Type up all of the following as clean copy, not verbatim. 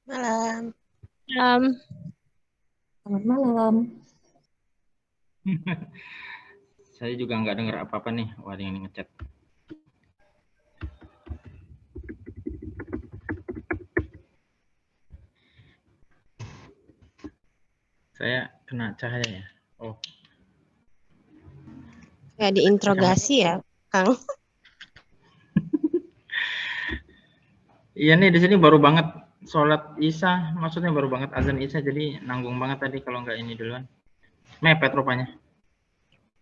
Malam. Um, Selamat malam. Saya juga nggak dengar apa-apa nih. Wah, ada yang ngechat. Saya kena cahaya ya. Oh, Kayak diinterogasi ya, Kang. iya nih di sini baru banget sholat Isya, maksudnya baru banget azan Isya, jadi nanggung banget tadi kalau nggak ini duluan. Mepet rupanya.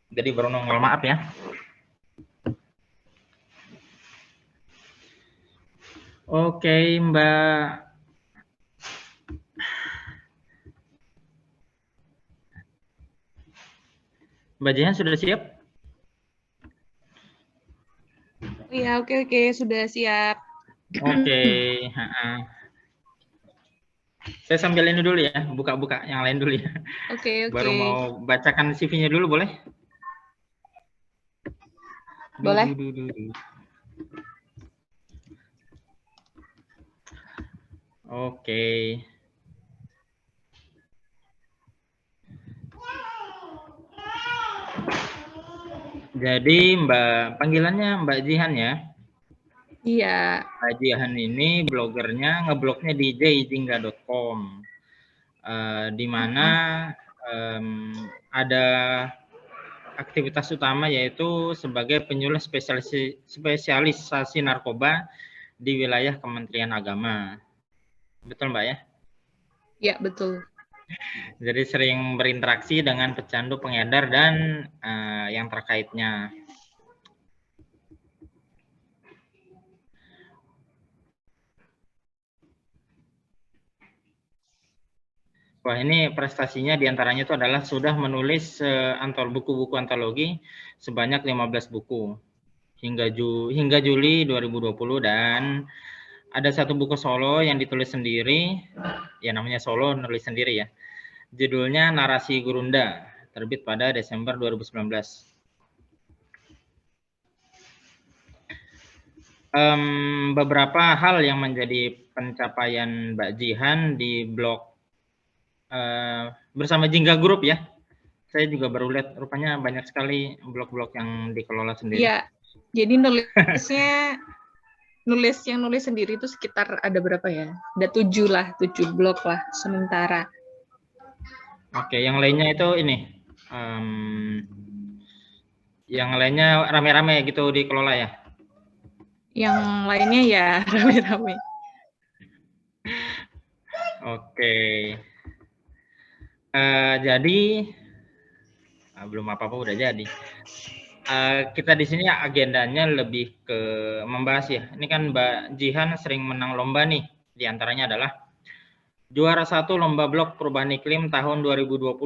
Jadi baru nongol, maaf ya. Oke, Mbak Jihan sudah siap? Iya, oke, sudah siap. Oke. Saya sambil ini dulu ya, buka-buka yang lain dulu ya. Oke. Baru mau bacakan CV-nya dulu, boleh? Boleh. Oke. Jadi panggilannya Mbak Jihan ya? Iya. Mbak Jihan ini blogernya, ngeblognya di jjingga.com, di mana ada aktivitas utama yaitu sebagai penyuluh spesialisasi narkoba di wilayah Kementerian Agama. Betul Mbak ya? Iya, betul. Jadi sering berinteraksi dengan pecandu, pengedar, dan yang terkaitnya. Wah, ini prestasinya diantaranya itu adalah sudah menulis buku-buku antologi sebanyak 15 buku hingga Juli 2020, dan ada satu buku solo yang ditulis sendiri, ya namanya solo, nulis sendiri ya. Judulnya Narasi Gurunda, terbit pada Desember 2019. Beberapa hal yang menjadi pencapaian Mbak Jihan di blog bersama Jingga Group ya. Saya juga baru lihat rupanya banyak sekali blog-blog yang dikelola sendiri. Iya. Jadi nulis sendiri itu sekitar ada berapa ya? Ada 7 blog lah sementara. Oke, yang lainnya itu ini. Yang lainnya rame-rame gitu dikelola ya? Yang lainnya ya rame-rame. Oke. Jadi belum apa-apa udah jadi. Kita di sini agendanya lebih ke membahas ya. Ini kan Mbak Jihan sering menang lomba nih. Di antaranya adalah juara 1 lomba blog perubahan iklim tahun 2020.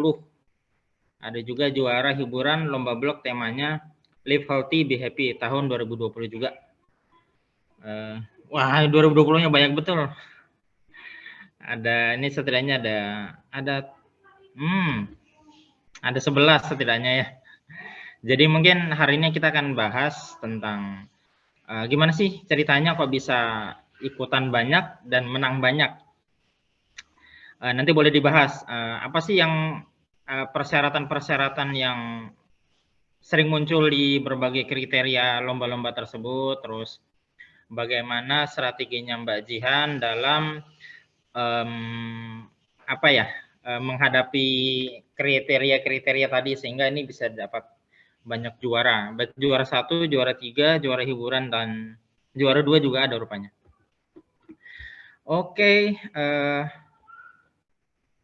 Ada juga juara hiburan lomba blog temanya Live Healthy Be Happy tahun 2020 juga. Wah, 2020-nya banyak betul. Ada ini setidaknya ada 11 setidaknya ya. Jadi mungkin hari ini kita akan bahas tentang gimana sih ceritanya kok bisa ikutan banyak dan menang banyak. Nanti boleh dibahas apa sih yang persyaratan-persyaratan yang sering muncul di berbagai kriteria lomba-lomba tersebut, terus bagaimana strateginya Mbak Jihan dalam menghadapi kriteria-kriteria tadi sehingga ini bisa dapat banyak juara. Juara 1, juara 3, juara hiburan, dan juara 2 juga ada rupanya. Oke,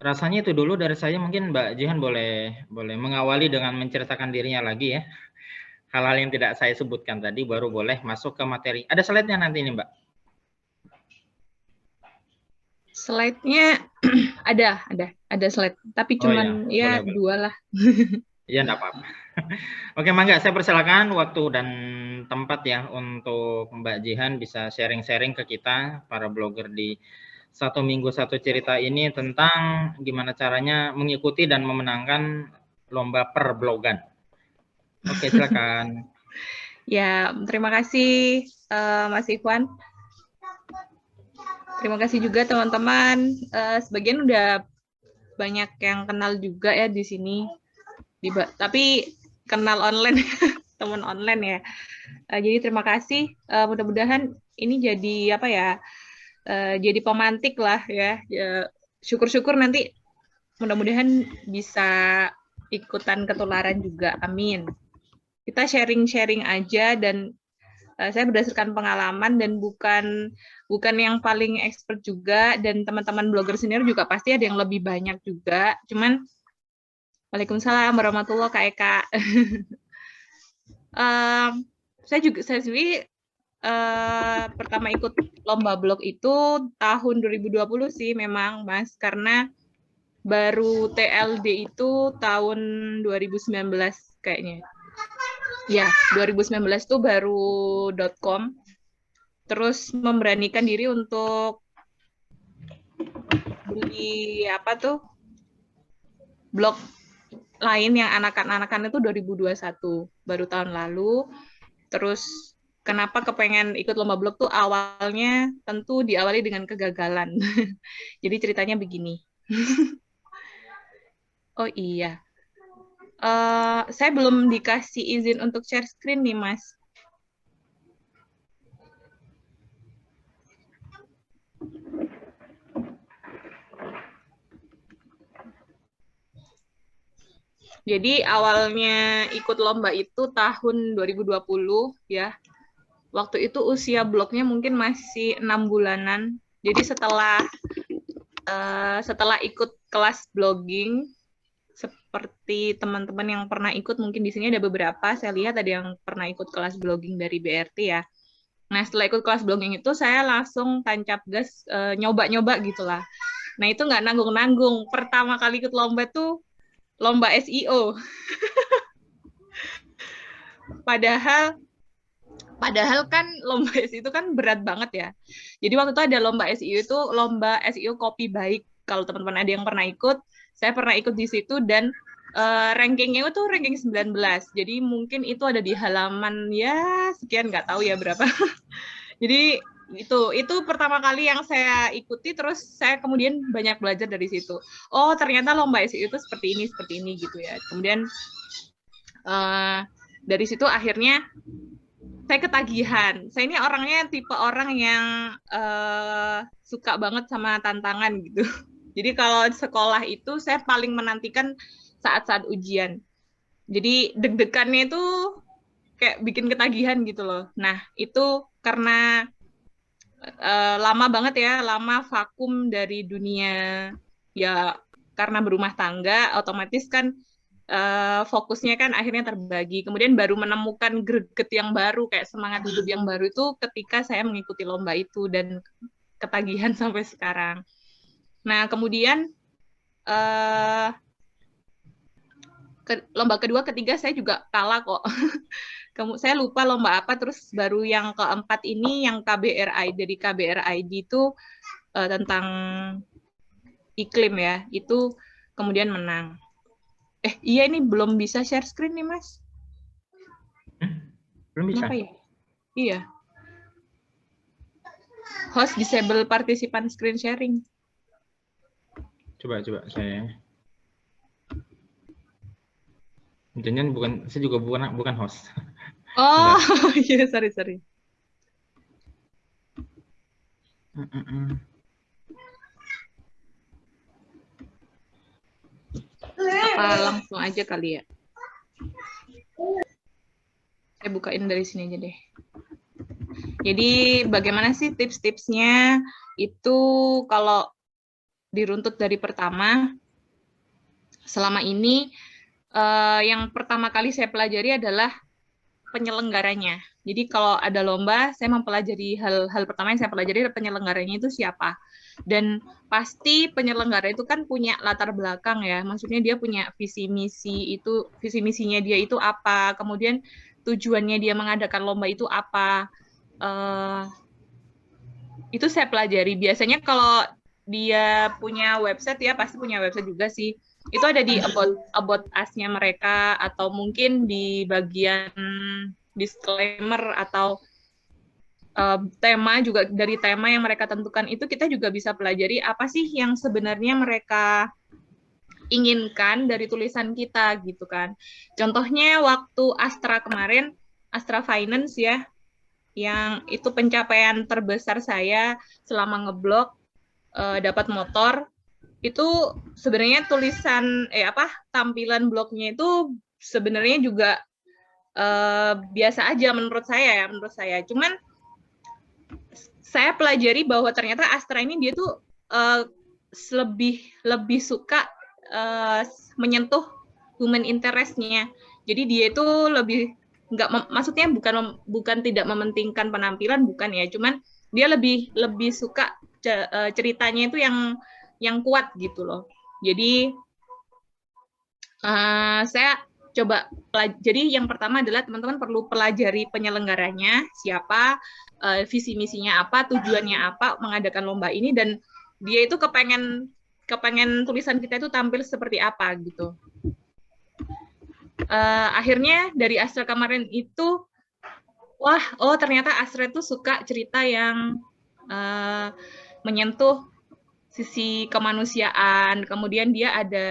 rasanya itu dulu dari saya. Mungkin Mbak Jihan boleh mengawali dengan menceritakan dirinya lagi ya. Hal-hal yang tidak saya sebutkan tadi, baru boleh masuk ke materi. Ada slide-nya nanti nih Mbak. Slide-nya ada slide, tapi cuman ya boleh. 2 lah. Iya, enggak apa-apa. Oke, mangga saya persilakan waktu dan tempat ya untuk Mbak Jihan bisa sharing-sharing ke kita para blogger di 1 Minggu 1 Cerita ini tentang gimana caranya mengikuti dan memenangkan lomba perblogan. Oke, silakan. Ya, terima kasih Mas Ikhwan. Terima kasih juga teman-teman. Sebagian udah banyak yang kenal juga ya di sini. Tapi kenal online, teman online ya. Jadi terima kasih. Mudah-mudahan ini jadi apa ya? Jadi pemantik lah ya. Syukur-syukur nanti mudah-mudahan bisa ikutan ketularan juga. Amin. Kita sharing-sharing aja dan saya berdasarkan pengalaman dan bukan yang paling expert juga, dan teman-teman blogger senior juga pasti ada yang lebih banyak juga. Cuman Waalaikumsalam warahmatullahi Kak Eka. Saya sendiri pertama ikut lomba blog itu tahun 2020 sih memang Mas, karena baru TLD itu tahun 2019 kayaknya. Ya, 2019 itu baru .com. Terus memberanikan diri untuk beli apa tuh? Blog lain yang anakan-anakan itu 2021, baru tahun lalu. Terus kenapa kepengen ikut lomba blog tuh awalnya tentu diawali dengan kegagalan. Jadi ceritanya begini. Oh iya. Saya belum dikasih izin untuk share screen nih, Mas. Jadi awalnya ikut lomba itu tahun 2020 ya. Waktu itu usia blognya mungkin masih 6 bulanan. Jadi setelah ikut kelas blogging, seperti teman-teman yang pernah ikut, mungkin di sini ada beberapa, saya lihat ada yang pernah ikut kelas blogging dari BRT ya. Nah, setelah ikut kelas blogging itu, saya langsung tancap gas, nyoba-nyoba gitulah. Nah, itu nggak nanggung-nanggung. Pertama kali ikut lomba tuh, lomba SEO. Padahal kan lomba SEO itu kan berat banget ya. Jadi waktu itu ada lomba SEO itu, lomba SEO kopi baik. Kalau teman-teman ada yang pernah ikut, saya pernah ikut di situ dan rankingnya itu ranking 19. Jadi mungkin itu ada di halaman ya sekian, nggak tahu ya berapa. Jadi itu pertama kali yang saya ikuti, terus saya kemudian banyak belajar dari situ. Oh, ternyata lomba SEO itu seperti ini gitu ya. Kemudian dari situ akhirnya saya ketagihan. Saya ini orangnya tipe orang yang suka banget sama tantangan gitu. Jadi kalau sekolah itu saya paling menantikan saat-saat ujian. Jadi deg-degannya itu kayak bikin ketagihan gitu loh. Nah, itu karena lama banget ya, lama vakum dari dunia ya, karena berumah tangga, otomatis kan fokusnya kan akhirnya terbagi. Kemudian baru menemukan greget yang baru, kayak semangat hidup yang baru itu ketika saya mengikuti lomba itu dan ketagihan sampai sekarang. Nah, kemudian lomba kedua, ketiga saya juga kalah kok. Saya lupa lomba apa, terus baru yang keempat ini yang KBRI, dari KBRID itu tentang iklim ya, itu kemudian menang. Iya, ini belum bisa share screen nih, Mas. Belum bisa? Kenapa ya? Iya. Host disable participant screen sharing. Coba saya. Jangan saya juga bukan host. Oh, iya, sorry. Apa langsung aja kali ya? Saya bukain dari sini aja deh. Jadi bagaimana sih tips-tipsnya? Itu kalau diruntut dari pertama, selama ini yang pertama kali saya pelajari adalah penyelenggaranya. Jadi kalau ada lomba, saya mempelajari hal pertama yang saya pelajari adalah penyelenggaranya itu siapa. Dan pasti penyelenggara itu kan punya latar belakang ya, maksudnya dia punya visi misinya dia itu apa, kemudian tujuannya dia mengadakan lomba itu apa. Itu saya pelajari. Biasanya kalau dia punya website, ya pasti punya website juga sih. Itu ada di about us-nya mereka, atau mungkin di bagian disclaimer atau tema juga dari tema yang mereka tentukan itu kita juga bisa pelajari apa sih yang sebenarnya mereka inginkan dari tulisan kita gitu kan. Contohnya waktu Astra kemarin, Astra Finance ya, yang itu pencapaian terbesar saya selama ngeblog, dapat motor, itu sebenarnya tulisan tampilan blognya itu sebenarnya juga biasa aja menurut saya. Cuman saya pelajari bahwa ternyata Astra ini dia tuh lebih suka menyentuh human interest-nya. Jadi dia itu lebih maksudnya bukan tidak mementingkan penampilan, bukan ya, cuman dia lebih suka ceritanya itu yang kuat gitu loh. Jadi saya coba jadi yang pertama adalah teman-teman perlu pelajari penyelenggaranya siapa, visi misinya apa, tujuannya apa mengadakan lomba ini, dan dia itu kepengen tulisan kita itu tampil seperti apa gitu. Akhirnya dari Astra kemarin itu ternyata Astra itu suka cerita yang menyentuh sisi kemanusiaan. Kemudian dia ada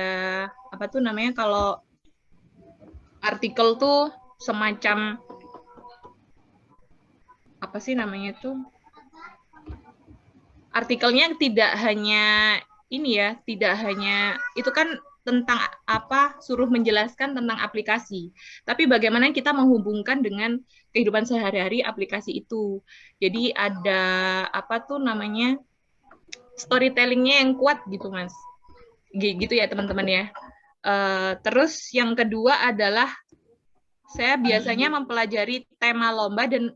apa tuh namanya kalau artikel tuh semacam apa sih namanya tuh, artikelnya tidak hanya ini ya, tidak hanya itu kan tentang suruh menjelaskan tentang aplikasi, tapi bagaimana kita menghubungkan dengan kehidupan sehari-hari aplikasi itu. Jadi ada apa tuh namanya storytellingnya yang kuat gitu Mas, gitu ya teman-teman ya. Terus yang kedua adalah saya biasanya mempelajari tema lomba, dan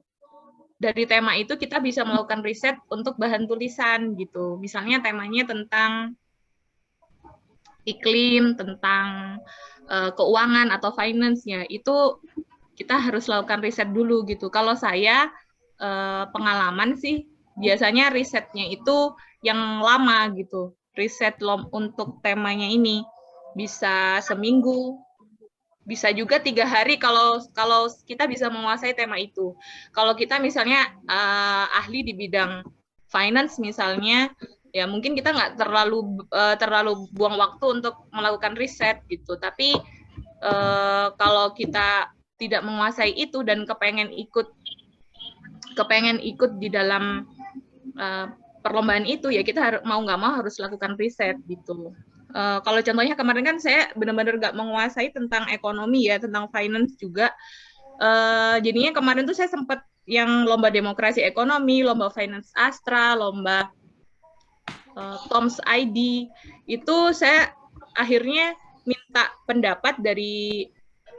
dari tema itu kita bisa melakukan riset untuk bahan tulisan gitu. Misalnya temanya tentang iklim, tentang keuangan atau finance-nya, itu kita harus lakukan riset dulu gitu. Kalau saya pengalaman sih biasanya risetnya itu yang lama gitu. Riset untuk temanya ini bisa seminggu, bisa juga 3 hari kalau kita bisa menguasai tema itu. Kalau kita misalnya ahli di bidang finance misalnya, ya mungkin kita nggak terlalu buang waktu untuk melakukan riset gitu. Tapi kalau kita tidak menguasai itu dan kepengen ikut di dalam perlombaan itu, ya kita mau nggak mau harus lakukan riset gitu. Kalau contohnya kemarin kan saya benar-benar nggak menguasai tentang ekonomi ya, tentang finance juga. Jadinya kemarin tuh saya sempat yang lomba demokrasi ekonomi, lomba finance Astra, lomba Tom's ID. Itu saya akhirnya minta pendapat dari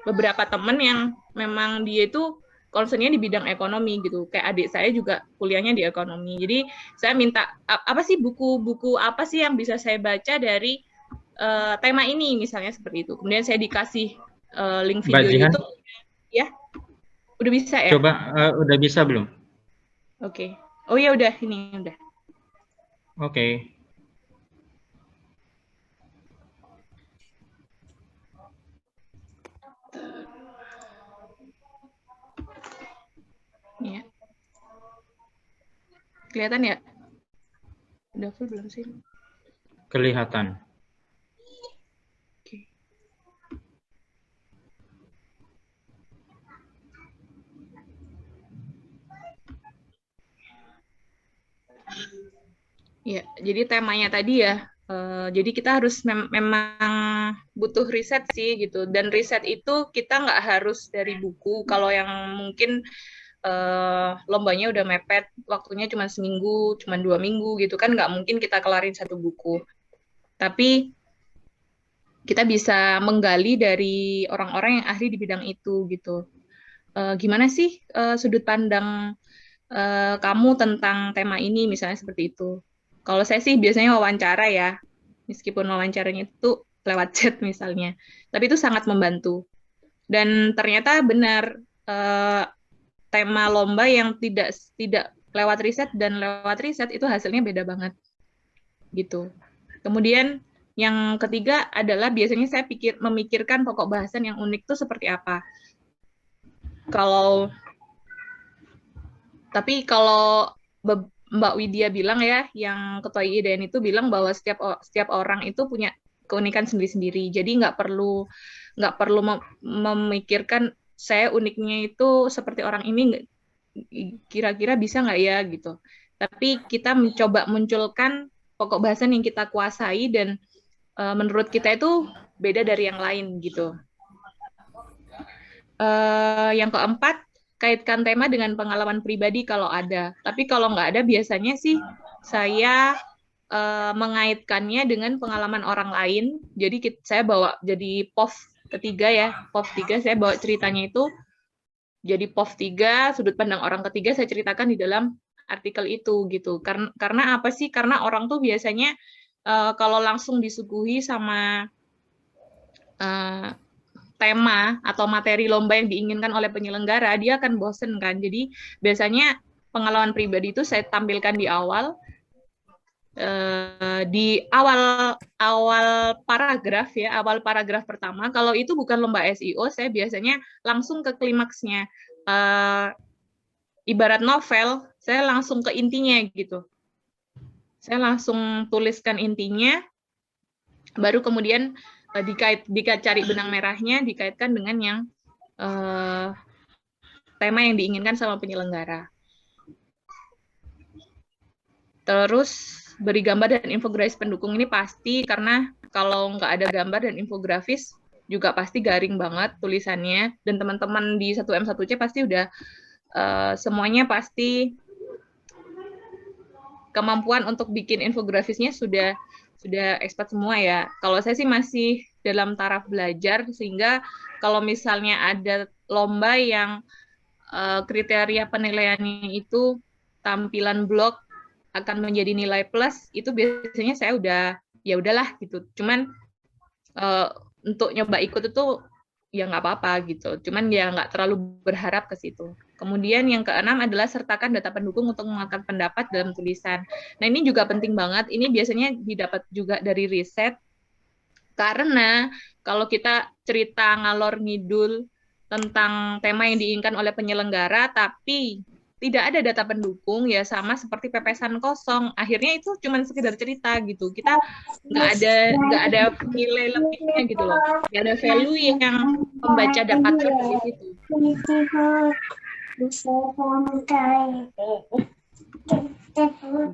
beberapa teman yang memang dia itu concernnya di bidang ekonomi gitu. Kayak adik saya juga kuliahnya di ekonomi. Jadi saya minta apa sih buku-buku apa sih yang bisa saya baca dari tema ini misalnya seperti itu. Kemudian saya dikasih link video YouTube, ya. Udah bisa ya? Coba udah bisa belum? Oke. Oh ya udah, ini udah. Oke. Ya. Kelihatan ya? Udah full belum sih? Kelihatan. Oke. Ya, jadi temanya tadi ya. Jadi kita harus memang butuh riset sih gitu. Dan riset itu kita nggak harus dari buku. Kalau yang mungkin lombanya udah mepet, waktunya cuma seminggu, cuma 2 minggu gitu kan, nggak mungkin kita kelarin satu buku. Tapi kita bisa menggali dari orang-orang yang ahli di bidang itu gitu. Gimana sih sudut pandang kamu tentang tema ini, misalnya seperti itu. Kalau saya sih biasanya wawancara ya, meskipun wawancaranya itu lewat chat misalnya, tapi itu sangat membantu. Dan ternyata benar tema lomba yang tidak lewat riset dan lewat riset itu hasilnya beda banget gitu. Kemudian yang ketiga adalah biasanya saya memikirkan pokok bahasan yang unik itu seperti apa. Kalau Tapi kalau Mbak Widya bilang ya, yang Ketua IIDN itu bilang bahwa setiap orang itu punya keunikan sendiri-sendiri. Jadi nggak perlu memikirkan saya uniknya itu seperti orang ini, kira-kira bisa nggak ya gitu. Tapi kita mencoba munculkan pokok bahasan yang kita kuasai dan menurut kita itu beda dari yang lain gitu. Yang keempat, kaitkan tema dengan pengalaman pribadi kalau ada. Tapi kalau nggak ada, biasanya sih saya mengaitkannya dengan pengalaman orang lain. Jadi saya bawa jadi POV ketiga ya, POV 3 saya bawa ceritanya itu jadi POV 3, sudut pandang orang ketiga saya ceritakan di dalam artikel itu gitu. Karena apa sih? Karena orang tuh biasanya kalau langsung disuguhi sama tema atau materi lomba yang diinginkan oleh penyelenggara, dia akan bosen kan. Jadi biasanya pengalaman pribadi itu saya tampilkan di awal paragraf ya, awal paragraf pertama. Kalau itu bukan lomba SEO, saya biasanya langsung ke klimaksnya. Ibarat novel, saya langsung ke intinya gitu. Saya langsung tuliskan intinya, baru kemudian cari benang merahnya, dikaitkan dengan yang tema yang diinginkan sama penyelenggara. Terus beri gambar dan infografis pendukung ini pasti, karena kalau nggak ada gambar dan infografis juga pasti garing banget tulisannya, dan teman-teman di 1M1C pasti udah semuanya pasti kemampuan untuk bikin infografisnya sudah expert semua ya. Kalau saya sih masih dalam taraf belajar, sehingga kalau misalnya ada lomba yang kriteria penilaiannya itu tampilan blog akan menjadi nilai plus, itu biasanya saya ya udahlah gitu. Cuman untuk nyoba ikut itu ya nggak apa-apa gitu. Cuman ya nggak terlalu berharap ke situ. Kemudian yang keenam adalah sertakan data pendukung untuk menguatkan pendapat dalam tulisan. Nah, ini juga penting banget. Ini biasanya didapat juga dari riset. Karena kalau kita cerita ngalor ngidul tentang tema yang diinginkan oleh penyelenggara, tapi tidak ada data pendukung, ya sama seperti pepesan kosong. Akhirnya itu cuma sekedar cerita gitu. Kita nggak ada nilai lebihnya gitu loh. Nggak ada value yang pembaca dapatkan dari situ.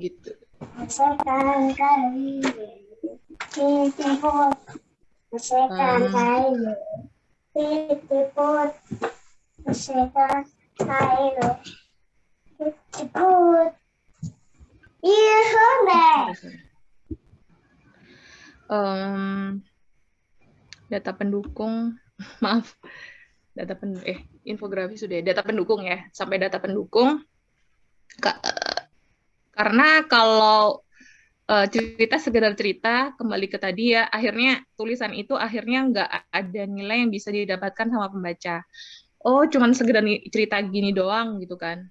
Gitu. Data pendukung, maaf, infografis sudah, data pendukung ya, sampai data pendukung. Karena kalau cerita sekedar cerita, kembali ke tadi ya, akhirnya tulisan itu akhirnya nggak ada nilai yang bisa didapatkan sama pembaca. Oh, cuman sekedar cerita gini doang gitu kan.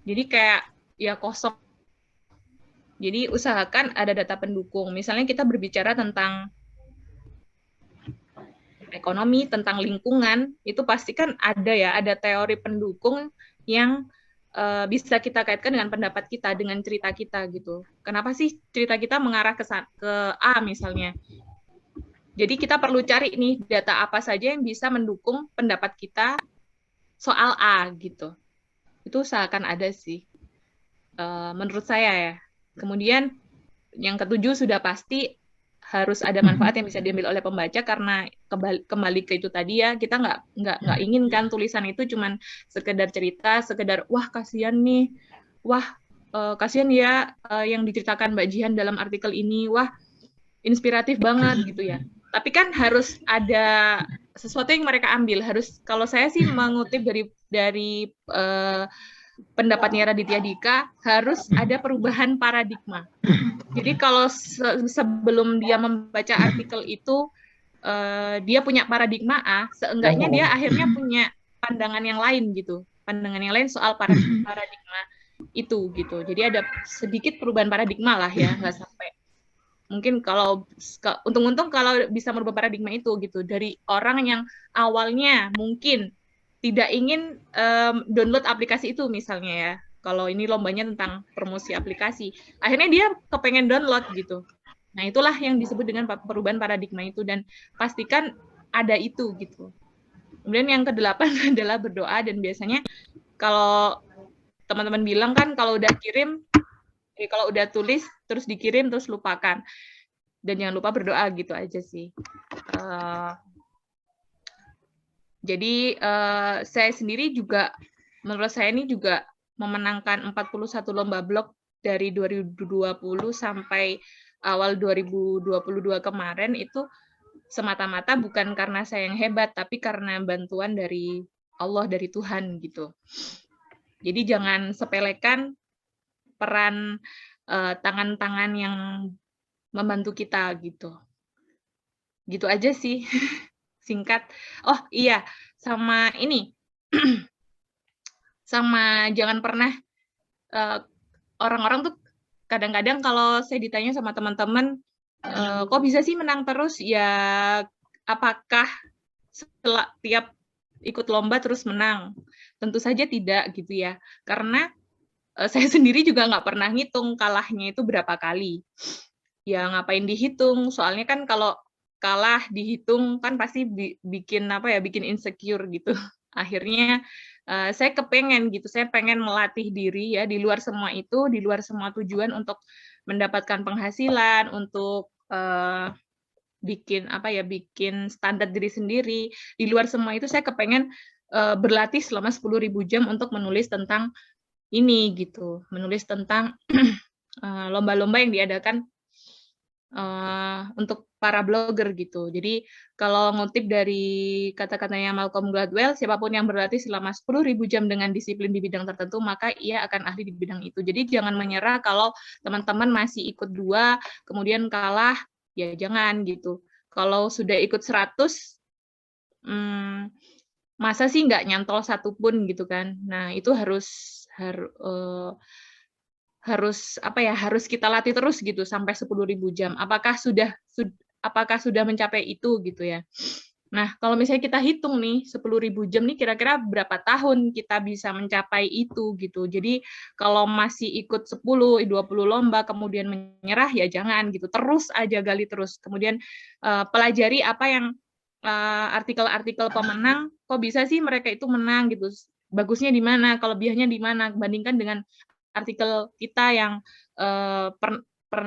Jadi kayak ya kosong. Jadi usahakan ada data pendukung. Misalnya kita berbicara tentang ekonomi, tentang lingkungan, itu pasti kan ada teori pendukung yang bisa kita kaitkan dengan pendapat kita, dengan cerita kita gitu. Kenapa sih cerita kita mengarah ke A misalnya? Jadi kita perlu cari nih data apa saja yang bisa mendukung pendapat kita soal A gitu. Itu usahakan ada sih, menurut saya ya. Kemudian yang ketujuh sudah pasti harus ada manfaat yang bisa diambil oleh pembaca, karena kembali ke itu tadi ya, kita nggak inginkan tulisan itu cuman sekedar cerita, sekedar wah kasihan nih, wah kasihan ya yang diceritakan Mbak Jihan dalam artikel ini, wah inspiratif banget gitu ya. Tapi kan harus ada sesuatu yang mereka ambil. Harus, kalau saya sih mengutip dari pendapatnya Raditya Dika, harus ada perubahan paradigma. Jadi kalau sebelum dia membaca artikel itu, dia punya paradigma A, seenggaknya dia akhirnya punya pandangan yang lain gitu. Pandangan yang lain soal paradigma itu gitu. Jadi ada sedikit perubahan paradigma lah ya, nggak sampai. Mungkin kalau untung-untung kalau bisa merubah paradigma itu gitu. Dari orang yang awalnya mungkin tidak ingin download aplikasi itu misalnya ya. kalau ini lombanya tentang promosi aplikasi. Akhirnya dia kepengen download gitu. Nah, itulah yang disebut dengan perubahan paradigma itu, dan pastikan ada itu gitu. Kemudian yang ke-8 adalah berdoa, dan biasanya kalau teman-teman bilang kan kalau udah kirim, kalau udah tulis terus dikirim terus lupakan. Dan jangan lupa berdoa gitu aja sih. Jadi saya sendiri juga, menurut saya ini juga memenangkan 41 lomba blog dari 2020 sampai awal 2022 kemarin itu semata-mata bukan karena saya yang hebat, tapi karena bantuan dari Allah, dari Tuhan gitu. Jadi jangan sepelekan peran tangan-tangan yang membantu kita gitu. Gitu aja sih. Singkat. Oh iya, sama ini. Sama jangan pernah, orang-orang tuh kadang-kadang kalau saya ditanya sama teman-teman, kok bisa sih menang terus? Ya, apakah tiap ikut lomba terus menang? Tentu saja tidak gitu ya. Karena saya sendiri juga nggak pernah ngitung kalahnya itu berapa kali. Ya ngapain dihitung? Soalnya kan kalau kalah dihitung kan pasti bikin bikin insecure gitu. Akhirnya saya kepengen gitu, saya pengen melatih diri ya di luar semua itu, di luar semua tujuan untuk mendapatkan penghasilan, untuk bikin bikin standar diri sendiri. Di luar semua itu saya kepengen berlatih selama 10.000 jam untuk menulis tentang ini gitu, menulis tentang lomba-lomba yang diadakan untuk para blogger gitu. Jadi kalau ngutip dari kata-katanya Malcolm Gladwell, siapapun yang berlatih selama 10.000 jam dengan disiplin di bidang tertentu, maka ia akan ahli di bidang itu. Jadi jangan menyerah kalau teman-teman masih ikut 2, kemudian kalah, ya jangan gitu. Kalau sudah ikut 100, masa sih nggak nyantol satupun gitu kan. Nah itu harus kita latih terus gitu sampai 10.000 jam. Apakah sudah mencapai itu gitu ya. Nah, kalau misalnya kita hitung nih 10.000 jam nih kira-kira berapa tahun kita bisa mencapai itu gitu. Jadi kalau masih ikut 10, 20 lomba kemudian menyerah ya jangan gitu. Terus aja gali terus. Kemudian pelajari apa yang artikel-artikel pemenang, kok bisa sih mereka itu menang gitu. Bagusnya di mana, kelebihannya di mana, bandingkan dengan artikel kita yang pernah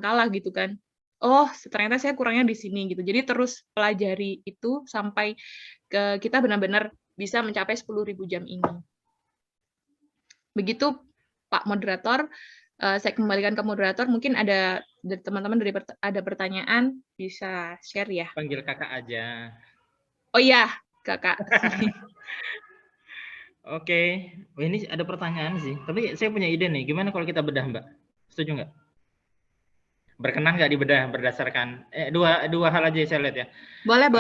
kalah gitu kan. Oh, ternyata saya kurangnya di sini gitu. Jadi terus pelajari itu sampai kita benar-benar bisa mencapai 10.000 jam ini. Begitu Pak Moderator, saya kembalikan ke moderator. Mungkin ada teman-teman ada pertanyaan, bisa share ya. Panggil kakak aja. Oh iya, kakak. Oke, ini ada pertanyaan sih. Tapi saya punya ide nih, gimana kalau kita bedah, Mbak? Setuju nggak? Berkenan nggak dibedah berdasarkan dua hal aja saya lihat ya. Boleh.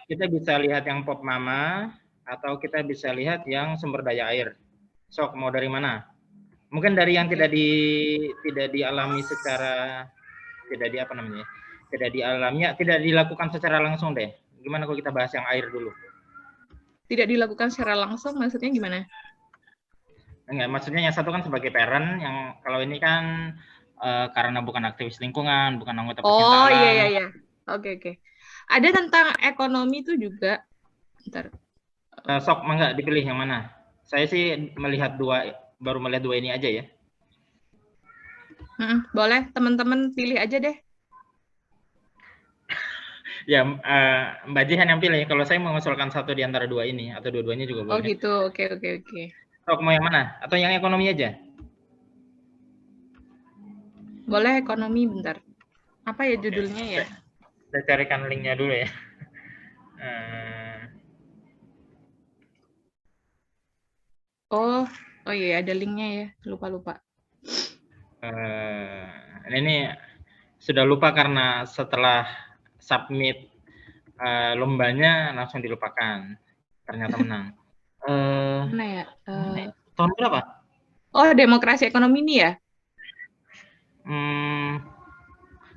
Kita bisa lihat yang Pop Mama atau kita bisa lihat yang sumber daya air. Sok mau dari mana? Mungkin dari yang tidak dialami secara tidak dilakukan secara langsung deh. Gimana kalau kita bahas yang air dulu? Tidak dilakukan secara langsung maksudnya gimana? Enggak, maksudnya yang satu kan sebagai parent, yang kalau ini kan karena bukan aktivis lingkungan, bukan anggota pecinta alam. Oh iya. Oke. Ada tentang ekonomi itu juga. Bentar. Sok mangga dipilih yang mana? Saya sih baru melihat dua ini aja ya. Boleh, teman-teman pilih aja deh. Ya, Mbak Jihan yang pilih. Kalau saya mengusulkan satu di antara dua ini, atau dua-duanya juga boleh. Oh gitu, oke. Sok mau yang mana? Atau yang ekonomi aja? Boleh ekonomi, bentar. Apa ya judulnya ya? Saya carikan linknya dulu ya. Oh iya, ada linknya ya. Lupa. Ini sudah lupa karena setelah submit lombanya langsung dilupakan. Ternyata menang. Mana ya? Tahun berapa? Oh, demokrasi ekonomi ini ya?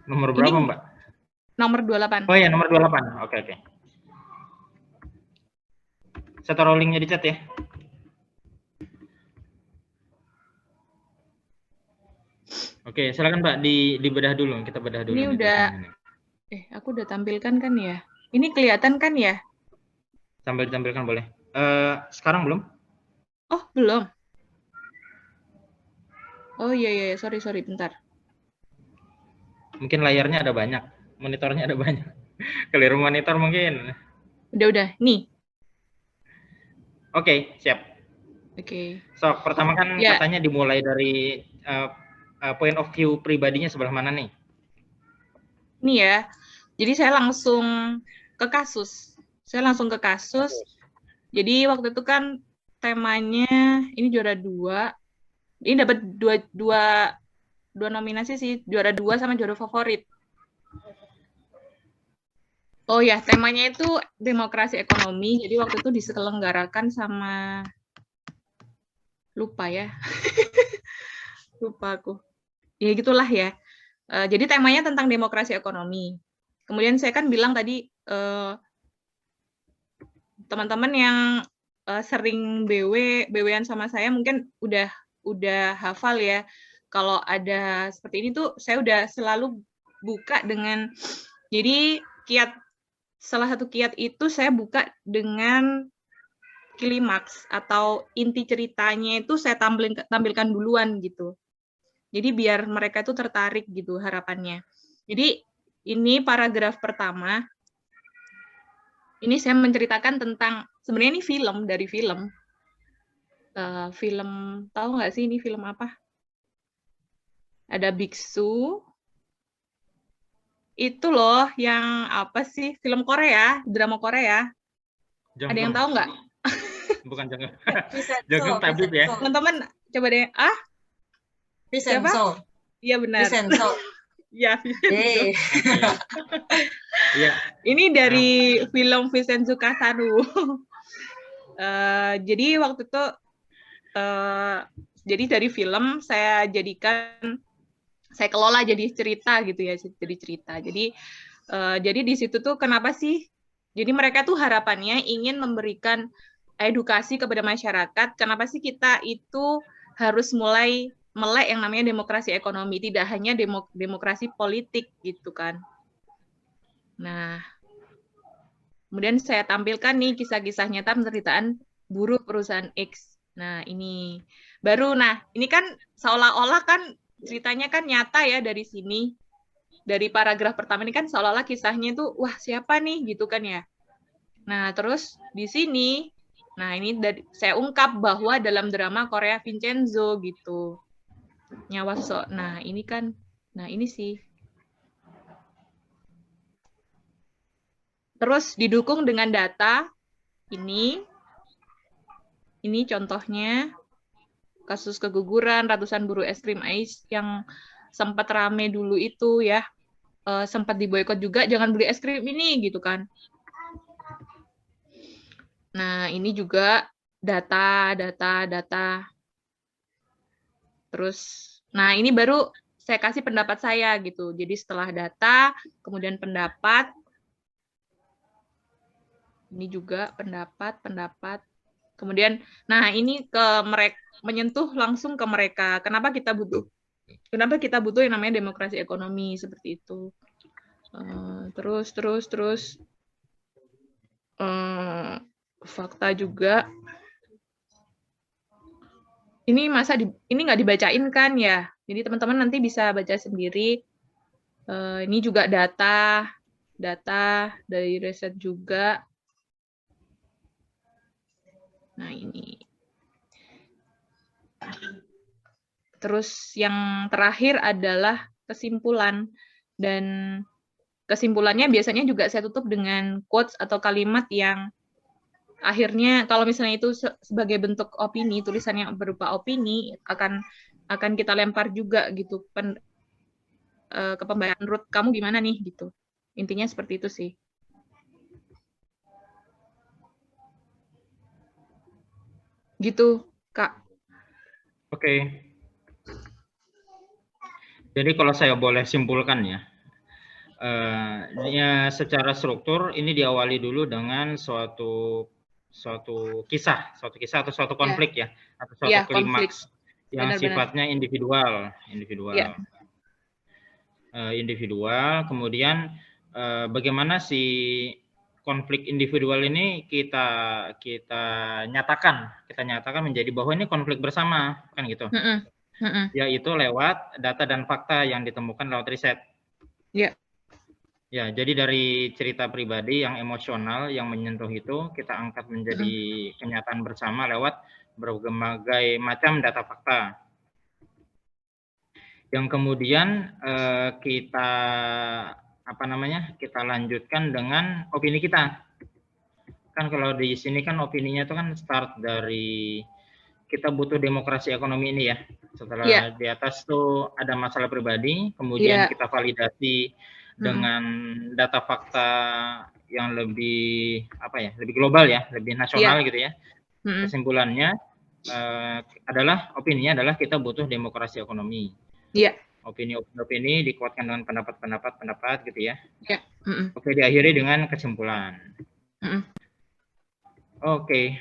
Nomor berapa, ini, Mbak? Nomor 28. Oh ya, nomor 28. Oke. Saya taruh linknya di chat ya. Oke, silakan Mbak dibedah dulu, kita bedah dulu. Ini nih udah, tulisannya. aku udah tampilkan kan ya? Ini kelihatan kan ya? Sambil ditampilkan boleh. Sekarang belum? Oh, belum. Oh iya, sorry, bentar. Mungkin layarnya ada banyak, monitornya ada banyak. Keliru monitor mungkin. Udah, nih. Oke, siap. Oke. So, pertama kan Ya. katanya dimulai dari point of view pribadinya sebelah mana nih? Ini ya. Jadi saya langsung ke kasus. Jadi waktu itu kan temanya ini juara 2. Ini dapat dua nominasi sih, juara 2 sama juara favorit. Oh ya, temanya itu demokrasi ekonomi. Jadi waktu itu diselenggarakan sama, lupa ya. Lupa aku. Ya gitulah ya. Jadi temanya tentang demokrasi ekonomi. Kemudian saya kan bilang tadi, teman-teman yang sering BW-an sama saya mungkin udah hafal ya. Kalau ada seperti ini tuh saya udah selalu buka dengan, jadi salah satu kiat itu saya buka dengan klimaks atau inti ceritanya itu saya tampilkan duluan gitu. Jadi biar mereka itu tertarik gitu harapannya. Jadi ini paragraf pertama. Ini saya menceritakan tentang, sebenarnya ini dari film. Film, tahu nggak sih ini film apa? Ada biksu. Itu loh yang apa sih? Film Korea, drama Korea. Jonggong. Ada yang tahu nggak? Bukan Jonggong. Jonggong tabib ya. Teman-teman coba deh. Siapa? Iya benar. Ya, Iya. Ini dari film Vincenzo Casano. Jadi waktu itu, jadi dari film saya kelola jadi cerita gitu ya, jadi cerita. Jadi di situ tuh kenapa sih? Jadi mereka tuh harapannya ingin memberikan edukasi kepada masyarakat. Kenapa sih kita itu harus mulai melek yang namanya demokrasi ekonomi, tidak hanya demokrasi politik gitu kan. Nah, kemudian saya tampilkan nih kisah-kisah nyata penderitaan buruh perusahaan X. Nah, ini baru, ini kan seolah-olah kan ceritanya kan nyata ya dari sini. Dari paragraf pertama ini kan seolah-olah kisahnya itu, wah siapa nih gitu kan ya. Nah, terus di sini, ini saya ungkap bahwa dalam drama Korea Vincenzo gitu. Nyawa So. Nah, ini kan, ini sih. Terus didukung dengan data, ini contohnya, kasus keguguran ratusan buruh es krim Ais yang sempat rame dulu itu ya, sempat diboikot juga, jangan beli es krim ini gitu kan. Nah, ini juga data. Terus, ini baru saya kasih pendapat saya gitu. Jadi setelah data, kemudian pendapat. Ini juga pendapat. Kemudian, ini menyentuh langsung ke mereka. Kenapa kita butuh yang namanya demokrasi ekonomi seperti itu. Terus fakta juga. Ini ini nggak dibacain kan ya? Jadi teman-teman nanti bisa baca sendiri. Ini juga data dari riset juga. Nah, ini. Terus yang terakhir adalah kesimpulan. Dan kesimpulannya biasanya juga saya tutup dengan quotes atau kalimat yang akhirnya kalau misalnya itu sebagai bentuk opini, tulisannya berupa opini, akan kita lempar juga gitu ke pembahasan. Menurut kamu gimana nih gitu. Intinya seperti itu sih. Gitu, Kak. Oke. Jadi kalau saya boleh simpulkan ya, secara struktur ini diawali dulu dengan suatu kisah atau konflik ya, atau suatu klimaks yang sifatnya individual. Ya. individual, kemudian bagaimana si konflik individual ini kita nyatakan menjadi bahwa ini konflik bersama, kan gitu. Yaitu lewat data dan fakta yang ditemukan lewat riset. Iya. Ya, jadi dari cerita pribadi yang emosional yang menyentuh itu kita angkat menjadi kenyataan bersama lewat berbagai macam data fakta. Yang kemudian kita kita lanjutkan dengan opini kita. Kan kalau di sini kan opininya itu kan start dari kita butuh demokrasi ekonomi ini ya. Setelah di atas tuh ada masalah pribadi, kemudian kita validasi dengan data fakta yang lebih lebih global ya, lebih nasional gitu ya. Kesimpulannya adalah opininya adalah kita butuh demokrasi ekonomi. Iya. Opini dikuatkan dengan pendapat gitu ya. Iya. Oke, diakhiri dengan kesimpulan. Oke.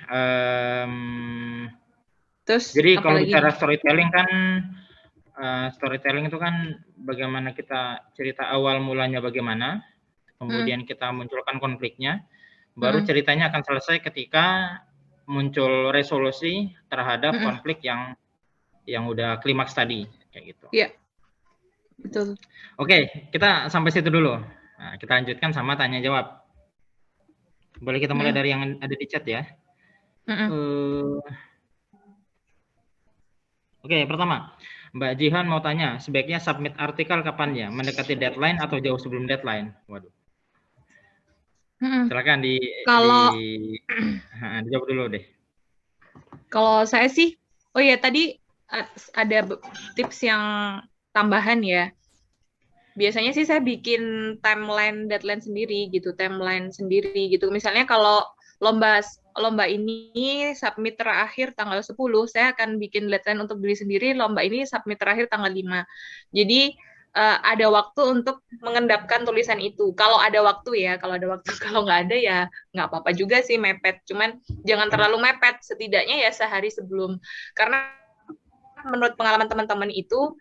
Terus jadi kalau bicara storytelling kan storytelling itu kan bagaimana kita cerita awal mulanya bagaimana, kemudian kita munculkan konfliknya, baru ceritanya akan selesai ketika muncul resolusi terhadap konflik yang udah klimaks tadi kayak gitu. Iya. Betul. Oke, kita sampai situ dulu. Nah, kita lanjutkan sama tanya jawab. Boleh kita mulai dari yang ada di chat ya. Oke, pertama, Mbak Jihan mau tanya, sebaiknya submit artikel kapan ya? Mendekati deadline atau jauh sebelum deadline? Waduh. Silakan dijawab dulu deh. Kalau saya sih, tadi ada tips yang tambahan ya. Biasanya sih saya bikin timeline deadline sendiri gitu, Misalnya kalau lomba ini submit terakhir tanggal 10, saya akan bikin deadline untuk diri sendiri, lomba ini submit terakhir tanggal 5. Jadi ada waktu untuk mengendapkan tulisan itu. Kalau ada waktu ya, kalau nggak ada ya nggak apa-apa juga sih mepet. Cuman jangan terlalu mepet, setidaknya ya sehari sebelum. Karena menurut pengalaman teman-teman itu,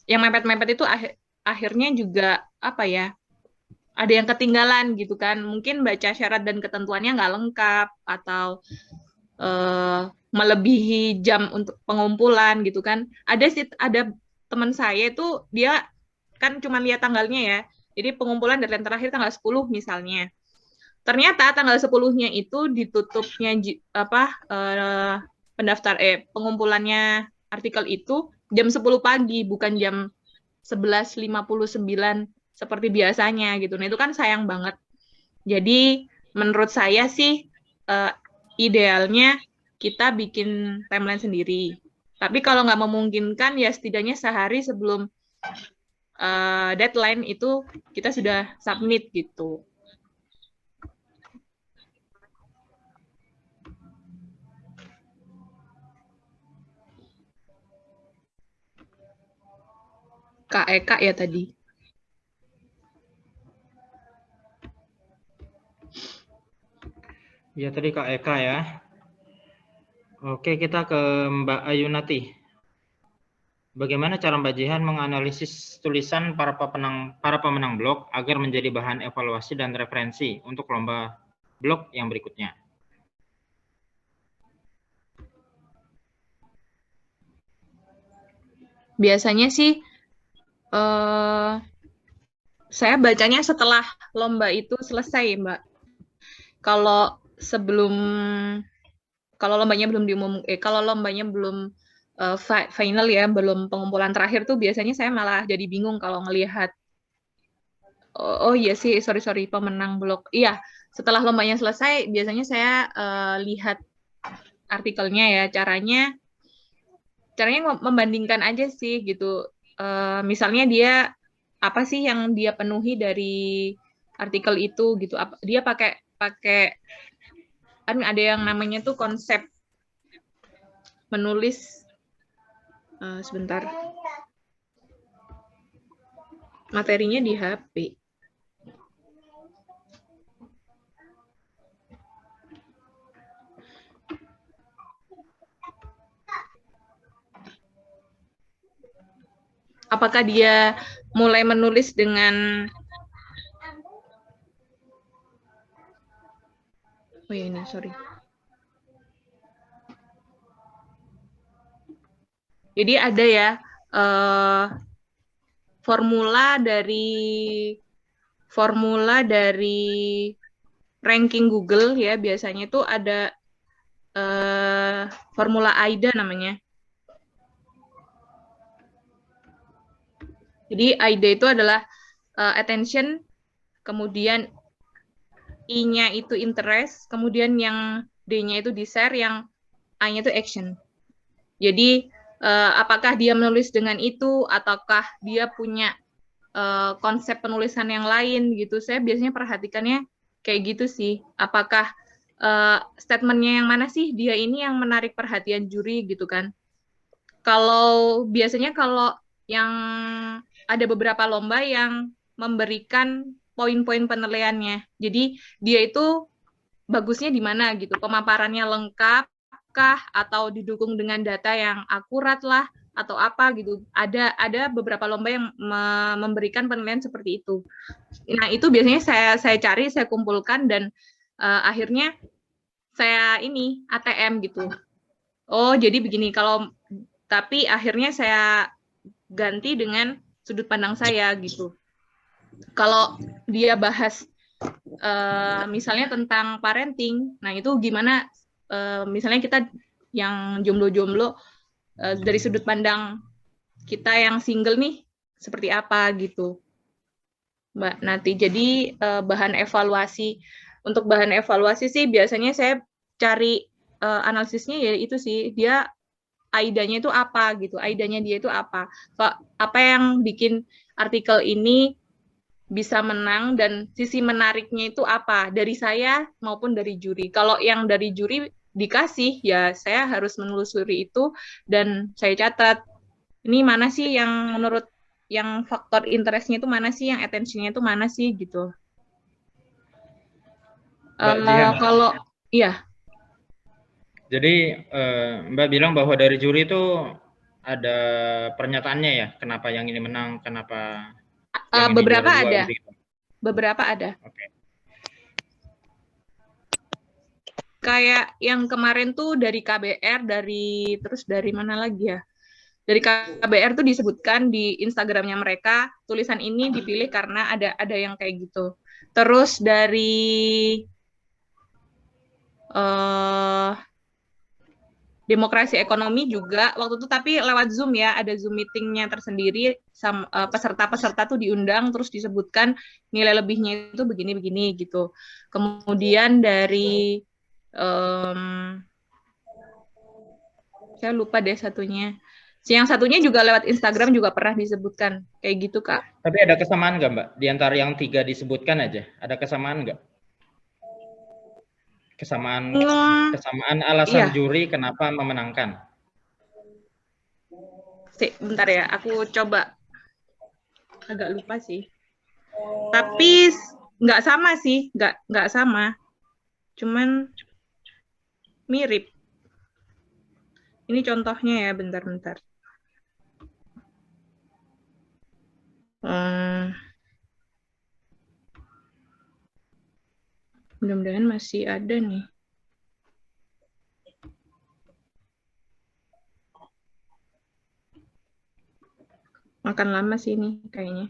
yang mepet-mepet itu akhirnya juga ada yang ketinggalan gitu kan, mungkin baca syarat dan ketentuannya nggak lengkap atau melebihi jam untuk pengumpulan gitu kan. Ada teman saya itu dia kan cuma lihat tanggalnya ya, jadi pengumpulan deadline terakhir tanggal 10 misalnya. Ternyata tanggal 10-nya itu ditutupnya pengumpulannya artikel itu jam 10 pagi, bukan jam 11.59 seperti biasanya gitu. Nah, itu kan sayang banget. Jadi, menurut saya sih idealnya kita bikin timeline sendiri. Tapi kalau nggak memungkinkan, ya setidaknya sehari sebelum deadline itu kita sudah submit gitu. Kak Eka ya tadi. Ya tadi Kak Eka ya. Oke, kita ke Mbak Ayunati. Bagaimana cara Mbak Jihan menganalisis tulisan para pemenang blog agar menjadi bahan evaluasi dan referensi untuk lomba blog yang berikutnya? Biasanya sih saya bacanya setelah lomba itu selesai, Mbak. Kalau lombanya belum final ya, belum pengumpulan terakhir tuh biasanya saya malah jadi bingung kalau ngelihat iya sih, sorry, pemenang blog. Iya, setelah lombanya selesai biasanya saya lihat artikelnya ya, caranya membandingkan aja sih gitu. Misalnya dia apa sih yang dia penuhi dari artikel itu gitu. Dia pakai kan ada yang namanya tuh konsep menulis sebentar. Materinya di HP. Apakah dia mulai menulis dengan sorry. Jadi ada ya formula dari ranking Google ya, biasanya itu ada formula AIDA namanya. Jadi AIDA itu adalah attention, kemudian I-nya itu interest, kemudian yang D-nya itu desire, yang A-nya itu action. Jadi apakah dia menulis dengan itu, ataukah dia punya konsep penulisan yang lain gitu. Saya biasanya perhatikannya kayak gitu sih. Apakah statementnya yang mana sih dia ini yang menarik perhatian juri gitu kan. Biasanya kalau yang ada beberapa lomba yang memberikan poin-poin penilaiannya. Jadi dia itu bagusnya di mana gitu. Pemaparannya lengkap kah, atau didukung dengan data yang akurat lah, atau apa gitu. Ada beberapa lomba yang memberikan penilaian seperti itu. Nah, itu biasanya saya cari, saya kumpulkan, dan akhirnya saya ini ATM gitu. Oh, jadi begini. Tapi akhirnya saya ganti dengan sudut pandang saya gitu. Kalau dia bahas misalnya tentang parenting, nah itu gimana misalnya kita yang jomblo-jomblo dari sudut pandang kita yang single nih seperti apa gitu, Mbak Nati. Jadi bahan evaluasi, untuk bahan evaluasi sih biasanya saya cari analisisnya ya itu sih, dia AIDA-nya itu apa gitu, AIDA-nya dia itu apa yang bikin artikel ini bisa menang, dan sisi menariknya itu apa dari saya maupun dari juri. Kalau yang dari juri dikasih, ya saya harus menelusuri itu, dan saya catat ini mana sih yang menurut yang faktor interestnya itu mana sih, yang attention-nya itu mana sih gitu. Kalau iya. Jadi Mbak bilang bahwa dari juri itu ada pernyataannya ya, kenapa yang ini menang, kenapa yang beberapa ini ada. gitu. Beberapa ada. Okay. Kayak yang kemarin tuh dari KBR, terus dari mana lagi ya? Dari KBR tuh disebutkan di Instagramnya mereka, tulisan ini dipilih karena ada yang kayak gitu. Terus dari Demokrasi Ekonomi juga waktu itu, tapi lewat Zoom ya, ada Zoom meetingnya tersendiri, peserta-peserta tuh diundang, terus disebutkan nilai lebihnya itu begini-begini gitu. Kemudian dari saya lupa deh satunya. Yang satunya juga lewat Instagram juga pernah disebutkan kayak gitu, Kak. Tapi ada kesamaan nggak, Mbak? Di antara yang 3 disebutkan aja, ada kesamaan nggak? Kesamaan alasan juri kenapa memenangkan? Bentar ya, aku coba. Agak lupa sih. Tapi nggak sama sih, nggak sama. Cuman mirip. Ini contohnya ya, bentar-bentar. Mudah-mudahan masih ada nih. Makan lama sih ini kayaknya.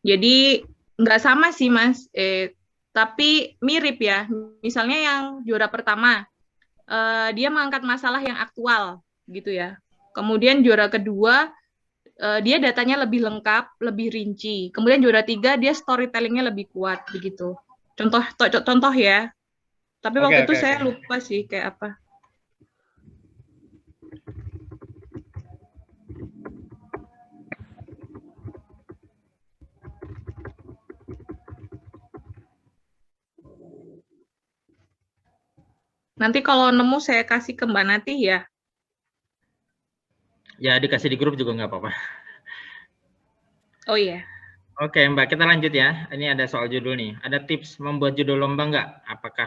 Jadi nggak sama sih, Mas. Tapi mirip ya. Misalnya yang juara pertama, dia mengangkat masalah yang aktual gitu ya. Kemudian juara kedua, dia datanya lebih lengkap, lebih rinci. Kemudian juara 3, dia storytellingnya lebih kuat begitu. Contoh ya. Tapi waktu itu saya lupa sih kayak apa. Nanti kalau nemu saya kasih ke Mbak Nati ya. Ya, dikasih di grup juga nggak apa-apa. Oh iya. Oke, Mbak, kita lanjut ya. Ini ada soal judul nih. Ada tips membuat judul lomba nggak? Apakah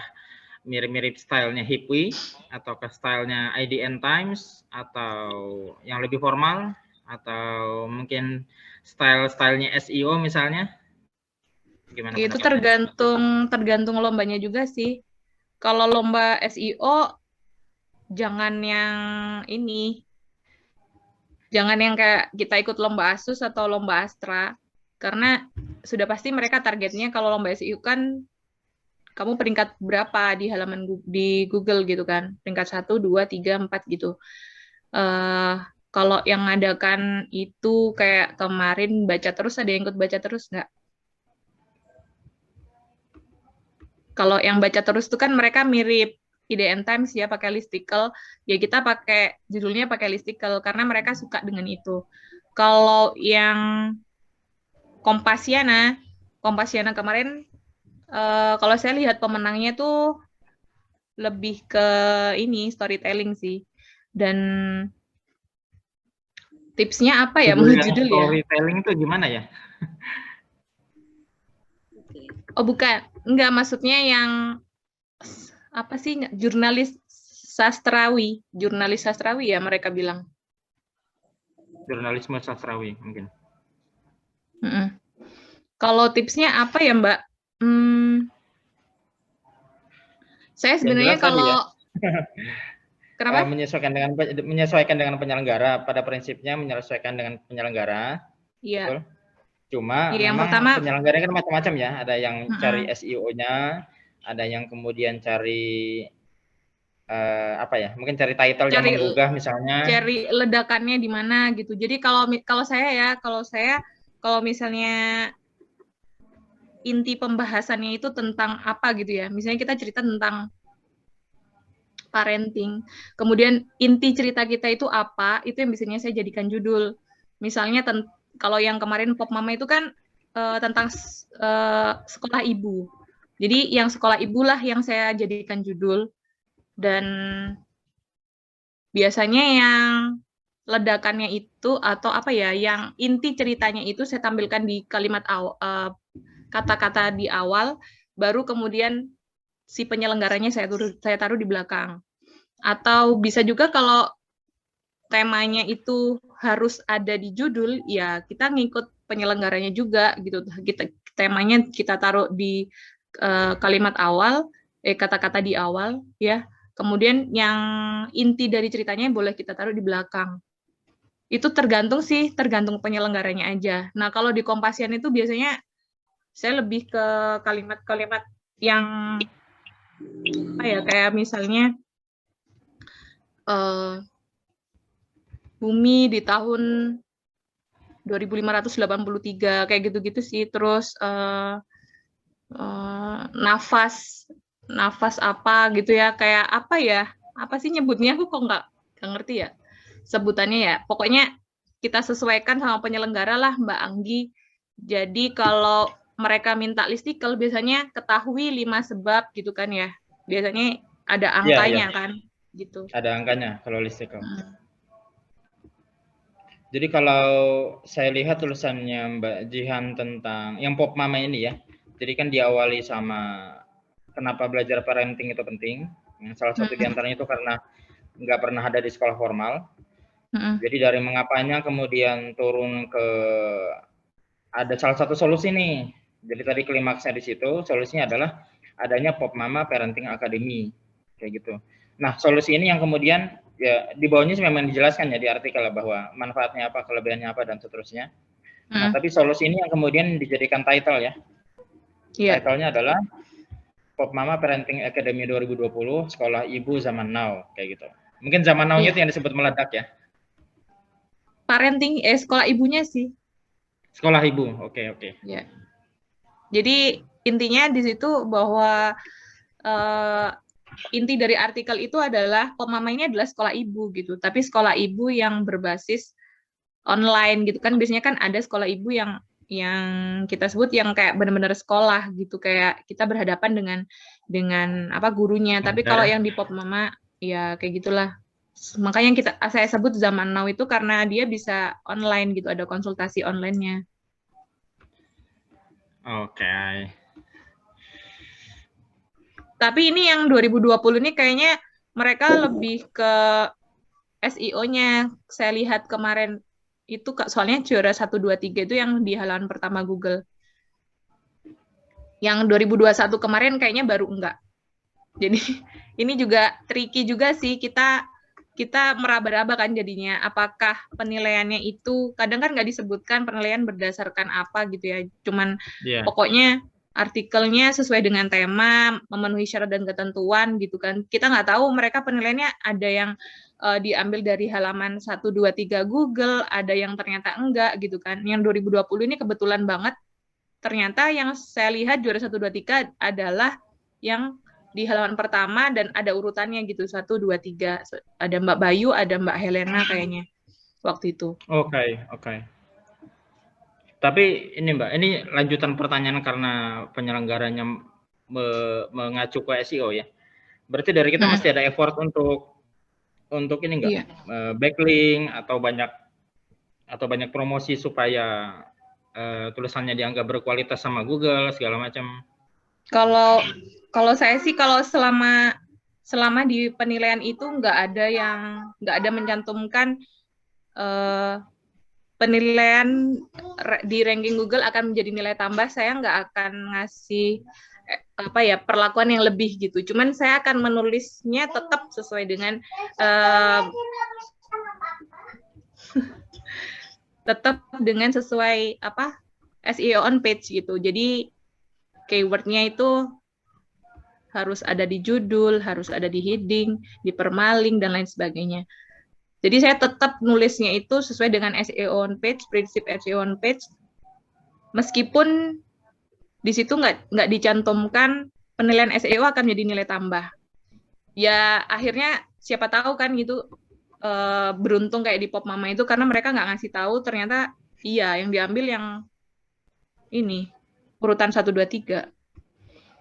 mirip-mirip stylenya Hipwi, ataukah stylenya IDN Times, atau yang lebih formal? atau mungkin stylenya SEO misalnya? Gimana Itu pendapatnya? tergantung lombanya juga sih. Kalau lomba SEO jangan yang ini, jangan yang kayak kita ikut lomba Asus atau lomba Astra, karena sudah pasti mereka targetnya kalau lomba SEO kan kamu peringkat berapa di halaman di Google gitu kan, peringkat 1, 2, 3, 4 gitu. Kalau yang ngadakan itu kayak kemarin baca terus, ada yang ikut baca terus nggak? Kalau yang baca terus itu kan mereka mirip IDN Times ya, pakai listicle. Ya kita pakai judulnya pakai listicle karena mereka suka dengan itu. Kalau yang Kompasiana kemarin kalau saya lihat pemenangnya tuh lebih ke ini storytelling sih. Dan tipsnya apa ya Judul menurut yang judul ya? storytelling itu gimana ya? Oh bukan, enggak maksudnya yang apa sih jurnalis sastrawi ya mereka bilang. Jurnalisme sastrawi mungkin. Kalau tipsnya apa ya Mbak? Saya sebenarnya kalau kenapa? menyesuaikan dengan penyelenggara, pada prinsipnya menyesuaikan dengan penyelenggara. Iya. Betul. Cuma Ya, yang memang pertama penyelenggaranya kan macam-macam ya. Ada yang cari SEO-nya, ada yang kemudian cari apa ya? Mungkin cari title yang menggugah misalnya. Cari ledakannya di mana gitu. Jadi kalau saya kalau misalnya inti pembahasannya itu tentang apa gitu ya. Misalnya kita cerita tentang parenting. Kemudian inti cerita kita itu apa? Itu yang biasanya saya jadikan judul. Misalnya kalau yang kemarin Pop Mama itu kan tentang sekolah ibu. Jadi yang sekolah ibu lah yang saya jadikan judul. Dan biasanya yang ledakannya itu atau apa ya, yang inti ceritanya itu saya tampilkan di kalimat kata-kata di awal, baru kemudian si penyelenggaranya saya taruh di belakang. Atau bisa juga kalau temanya itu harus ada di judul, ya kita ngikut penyelenggaranya juga gitu. Temanya kita taruh di kalimat awal, kata-kata di awal, ya. Kemudian yang inti dari ceritanya boleh kita taruh di belakang. Itu tergantung penyelenggaranya aja. Nah, kalau di Kompasian itu biasanya saya lebih ke kalimat-kalimat yang apa ya, kayak misalnya bumi di tahun 2583 kayak gitu-gitu sih. Terus nafas apa gitu ya, kayak apa ya, apa sih nyebutnya, aku kok nggak ngerti ya sebutannya ya. Pokoknya kita sesuaikan sama penyelenggara lah Mbak Anggi. Jadi kalau mereka minta listicle biasanya ketahui 5 sebab gitu kan ya. Biasanya ada angkanya kan gitu. Ada angkanya kalau listicle. Jadi kalau saya lihat tulisannya Mbak Jihan tentang yang Pop Mama ini ya, jadi kan diawali sama kenapa belajar parenting itu penting. Salah satu diantaranya itu karena nggak pernah ada di sekolah formal. Jadi dari mengapanya kemudian turun ke ada salah satu solusi nih. Jadi tadi klimaksnya di situ, solusinya adalah adanya Pop Mama Parenting Academy kayak gitu. Nah, solusi ini yang kemudian ya di bawahnya memang dijelaskan ya di artikel bahwa manfaatnya apa, kelebihannya apa dan seterusnya. Nah, tapi solusi ini yang kemudian dijadikan title ya. Title-nya adalah Pop Mama Parenting Academy 2020 Sekolah Ibu Zaman Now kayak gitu. Mungkin zaman now-nya itu yang disebut meledak ya. Parenting sekolah ibunya sih. Sekolah ibu. Oke. Ya. Jadi intinya di situ bahwa inti dari artikel itu adalah Pop Mama ini adalah sekolah ibu gitu, tapi sekolah ibu yang berbasis online gitu kan. Biasanya kan ada sekolah ibu yang kita sebut yang kayak benar-benar sekolah gitu, kayak kita berhadapan dengan apa gurunya. Tapi kalau yang di Pop Mama ya kayak gitulah. Makanya saya sebut zaman now itu karena dia bisa online gitu, ada konsultasi online-nya. Oke. Tapi ini yang 2020 ini kayaknya mereka lebih ke SEO-nya. Saya lihat kemarin itu Kak, soalnya juara 1, 2, 3 itu yang di halaman pertama Google. Yang 2021 kemarin kayaknya baru enggak. Jadi ini juga tricky juga sih, kita meraba-raba kan jadinya. Apakah penilaiannya itu, kadang kan nggak disebutkan penilaian berdasarkan apa gitu ya. Cuman pokoknya artikelnya sesuai dengan tema, memenuhi syarat dan ketentuan gitu kan. Kita nggak tahu mereka penilaiannya ada yang diambil dari halaman 1, 2, 3 Google, ada yang ternyata enggak gitu kan. Yang 2020 ini kebetulan banget, ternyata yang saya lihat juara 1, 2, 3 adalah yang di halaman pertama dan ada urutannya gitu, 1, 2, 3. Ada Mbak Bayu, ada Mbak Helena kayaknya waktu itu. Oke. Tapi ini Mbak, ini lanjutan pertanyaan karena penyelenggaranya mengacu ke SEO ya. Berarti dari kita mesti ada effort untuk ini enggak? Backlink atau banyak promosi supaya tulisannya dianggap berkualitas sama Google segala macam. Kalau saya sih, kalau selama di penilaian itu nggak ada mencantumkan penilaian di ranking Google akan menjadi nilai tambah, saya nggak akan ngasih perlakuan yang lebih gitu. Cuman saya akan menulisnya tetap sesuai dengan sesuai SEO on page gitu. Jadi keywordnya itu harus ada di judul, harus ada di heading, di permalink, dan lain sebagainya. Jadi saya tetap nulisnya itu sesuai dengan SEO on page, prinsip SEO on page, meskipun di situ nggak dicantumkan penilaian SEO akan menjadi nilai tambah. Ya akhirnya siapa tahu kan gitu, beruntung kayak di Pop Mama itu, karena mereka nggak ngasih tahu, ternyata iya yang diambil yang ini urutan 1, 2, 3.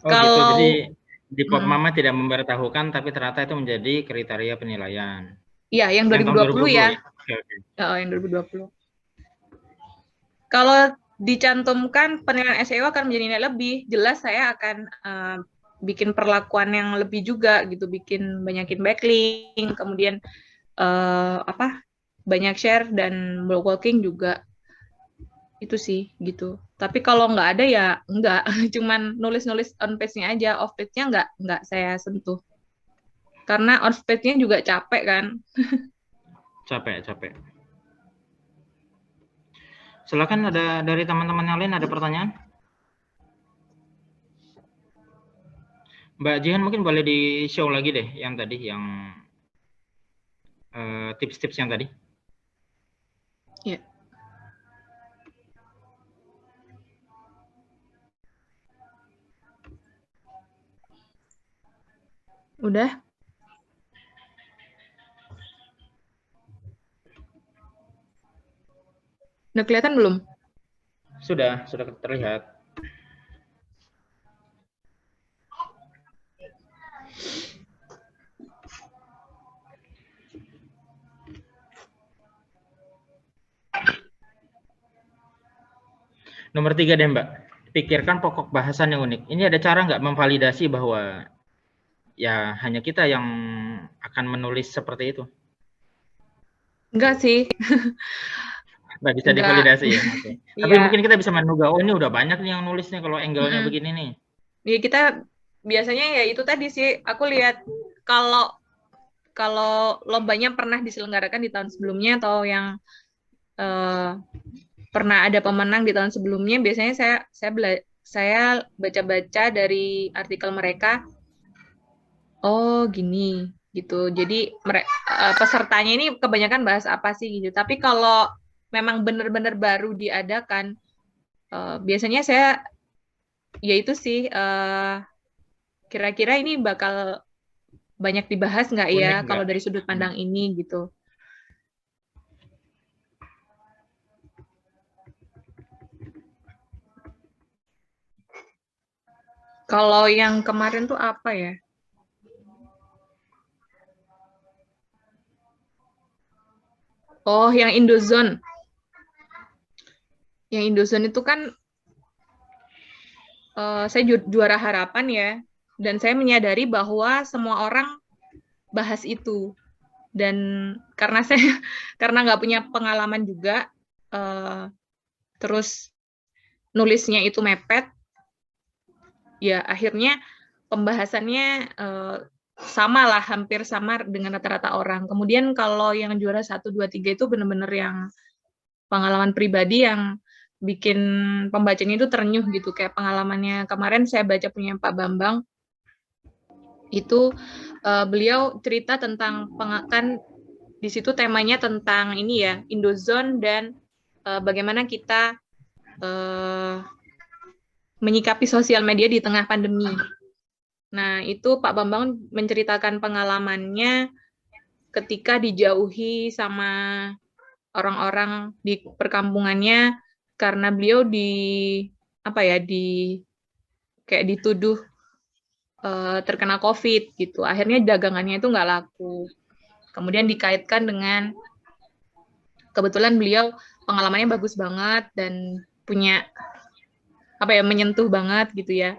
Gitu. Jadi di Pop Mama tidak memberitahukan, tapi ternyata itu menjadi kriteria penilaian. Iya, yang 2020 ya. Yang 2020. Kalau dicantumkan penilaian SEO akan menjadi nilai lebih, jelas saya akan bikin perlakuan yang lebih juga gitu, bikin banyakin backlink, kemudian banyak share dan blog walking juga. Itu sih gitu. Tapi kalau nggak ada ya nggak, cuman nulis-nulis on page-nya aja, off page-nya nggak saya sentuh. Karena off page-nya juga capek kan. Capek. Silakan, ada dari teman-teman yang lain ada pertanyaan? Mbak Jihan mungkin boleh di-show lagi deh yang tadi, yang tips-tips yang tadi. Ya. Udah? Udah kelihatan belum? Sudah terlihat. Nomor 3 deh Mbak, pikirkan pokok bahasan yang unik. Ini ada cara nggak memvalidasi bahwa ya hanya kita yang akan menulis seperti itu? Enggak sih. Nggak bisa divalidasi ya? Okay. Tapi mungkin kita bisa menduga, oh ini udah banyak nih yang nulis nih kalau angle-nya begini nih. Ya kita biasanya ya itu tadi sih, aku lihat kalau lombanya pernah diselenggarakan di tahun sebelumnya atau yang pernah ada pemenang di tahun sebelumnya, biasanya saya baca-baca dari artikel mereka. Oh gini gitu. Jadi pesertanya ini kebanyakan bahas apa sih gitu. Tapi kalau memang benar-benar baru diadakan, biasanya saya ya itu sih, kira-kira ini bakal banyak dibahas nggak ya kalau dari sudut pandang ini gitu. Kalau yang kemarin tuh apa ya? Oh, yang Indozone. Yang Indozone itu kan saya juara harapan ya, dan saya menyadari bahwa semua orang bahas itu. Dan karena nggak punya pengalaman juga, terus nulisnya itu mepet, ya akhirnya pembahasannya sama lah, hampir sama dengan rata-rata orang. Kemudian kalau yang juara 1, 2, 3 itu benar-benar yang pengalaman pribadi yang bikin pembacanya itu terenyuh gitu. Kayak pengalamannya kemarin saya baca punya Pak Bambang, itu beliau cerita tentang kan di situ temanya tentang ini ya, Indozone dan bagaimana kita menyikapi sosial media di tengah pandemi. Nah, itu Pak Bambang menceritakan pengalamannya ketika dijauhi sama orang-orang di perkampungannya karena beliau kayak dituduh terkena COVID gitu. Akhirnya dagangannya itu nggak laku. Kemudian dikaitkan dengan kebetulan beliau pengalamannya bagus banget dan punya menyentuh banget gitu ya.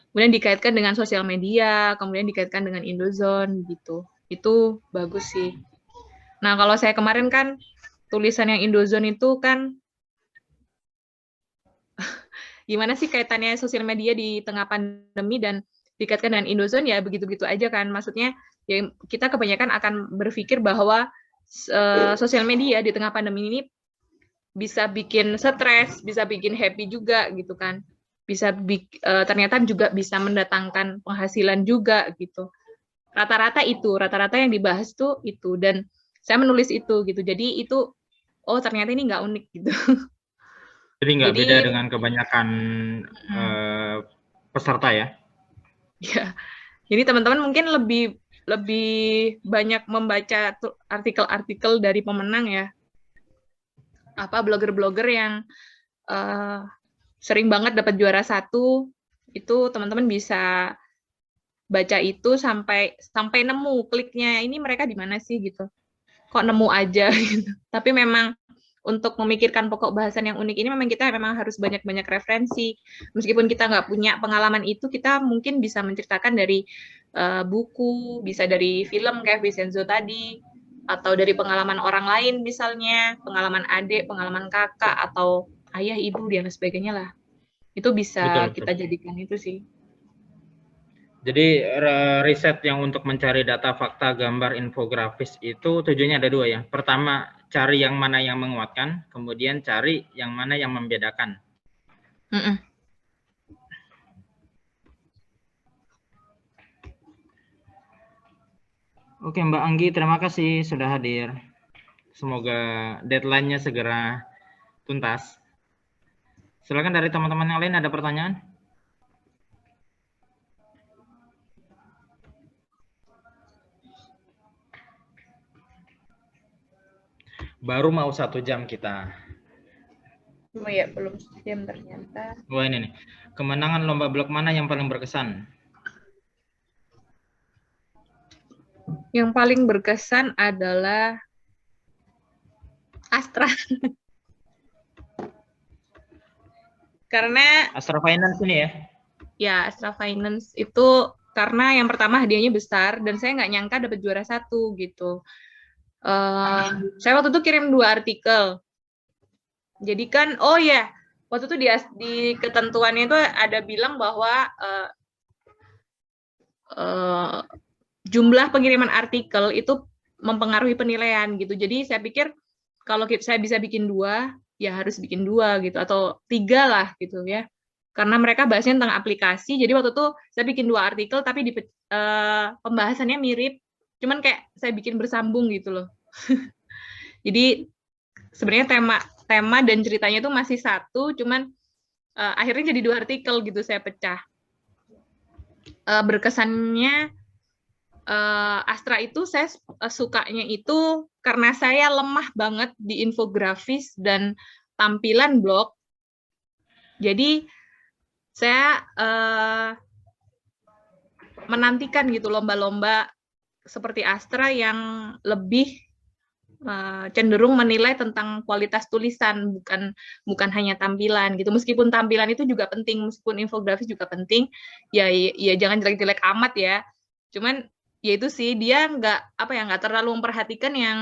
Kemudian dikaitkan dengan sosial media, kemudian dikaitkan dengan Indozone gitu. Itu bagus sih. Nah, kalau saya kemarin kan tulisan yang Indozone itu kan gimana sih kaitannya sosial media di tengah pandemi dan dikaitkan dengan Indozone, ya begitu-begitu aja kan. Maksudnya ya kita kebanyakan akan berpikir bahwa sosial media di tengah pandemi ini bisa bikin stres, bisa bikin happy juga gitu kan. Bisa ternyata juga bisa mendatangkan penghasilan juga gitu. Rata-rata yang dibahas tuh itu, dan saya menulis itu gitu. Jadi itu ternyata ini nggak unik gitu. Jadi nggak beda dengan kebanyakan peserta ya? Ya. Jadi teman-teman mungkin lebih banyak membaca artikel-artikel dari pemenang ya. Blogger-blogger yang sering banget dapat juara 1, itu teman-teman bisa baca itu sampai nemu kliknya ini mereka di mana sih gitu. Kok nemu aja gitu. Tapi memang untuk memikirkan pokok bahasan yang unik ini memang kita harus banyak-banyak referensi. Meskipun kita nggak punya pengalaman itu, kita mungkin bisa menceritakan dari buku, bisa dari film kayak Vincenzo tadi, atau dari pengalaman orang lain misalnya, pengalaman adik, pengalaman kakak, atau ayah, ibu, dan sebagainya lah. Itu bisa kita jadikan itu sih. Jadi riset yang untuk mencari data, fakta, gambar, infografis itu tujuannya ada 2 ya. Pertama, cari yang mana yang menguatkan, kemudian cari yang mana yang membedakan. Oke, Mbak Anggi, terima kasih sudah hadir. Semoga deadline-nya segera tuntas. Silakan dari teman-teman yang lain ada pertanyaan? Baru mau 1 jam kita. Oh ya, belum jam ternyata. Wah, ini nih. Kemenangan lomba blog mana yang paling berkesan? Yang paling berkesan adalah Astra. Karena Astra Finance ini ya? Ya, Astra Finance itu karena yang pertama hadiahnya besar dan saya nggak nyangka dapat juara 1 gitu. Saya waktu itu kirim 2 artikel. Jadi kan, waktu itu di ketentuannya itu ada bilang bahwa jumlah pengiriman artikel itu mempengaruhi penilaian gitu. Jadi saya pikir kalau saya bisa bikin 2, ya harus bikin 2 gitu, atau 3 lah gitu ya. Karena mereka bahasnya tentang aplikasi, jadi waktu itu saya bikin 2 artikel tapi pembahasannya mirip, cuman kayak saya bikin bersambung gitu loh. Jadi sebenarnya tema dan ceritanya itu masih satu, cuman akhirnya jadi 2 artikel gitu saya pecah. Berkesannya Astra itu saya sukanya itu karena saya lemah banget di infografis dan tampilan blog. Jadi saya menantikan gitu lomba-lomba seperti Astra yang lebih cenderung menilai tentang kualitas tulisan, bukan hanya tampilan gitu. Meskipun tampilan itu juga penting, meskipun infografis juga penting, ya jangan jelek-jelek amat ya. Cuman ya itu sih, dia nggak terlalu memperhatikan yang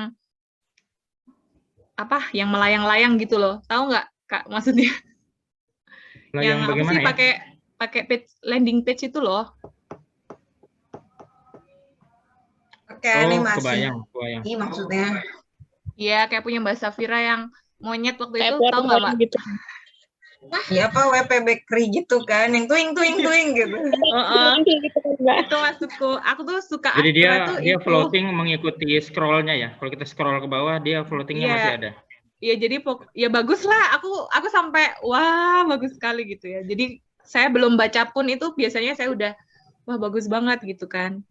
apa yang melayang-layang gitu loh. Tahu nggak Kak maksudnya? Yang Yang apa bagaimana sih ya? pakai page, landing page itu loh. Pakai Oh, animasi kebayang. maksudnya. Iya, kayak punya Mbak Safira yang monyet waktu Kayak itu, tahu nggak Mbak? gitu. Ya apa WP Bakery gitu kan, yang tuing gitu. Heeh. Gitu kan, Mbak. Itu maksudku. Aku tuh suka Jadi dia tuh dia itu. floating mengikuti scrollnya ya. Kalau kita scroll ke bawah, dia floatingnya Iya. masih ada. Iya, jadi ya bagus lah. Aku sampai wah bagus sekali gitu ya. Jadi saya belum baca pun itu biasanya saya udah wah bagus banget gitu kan.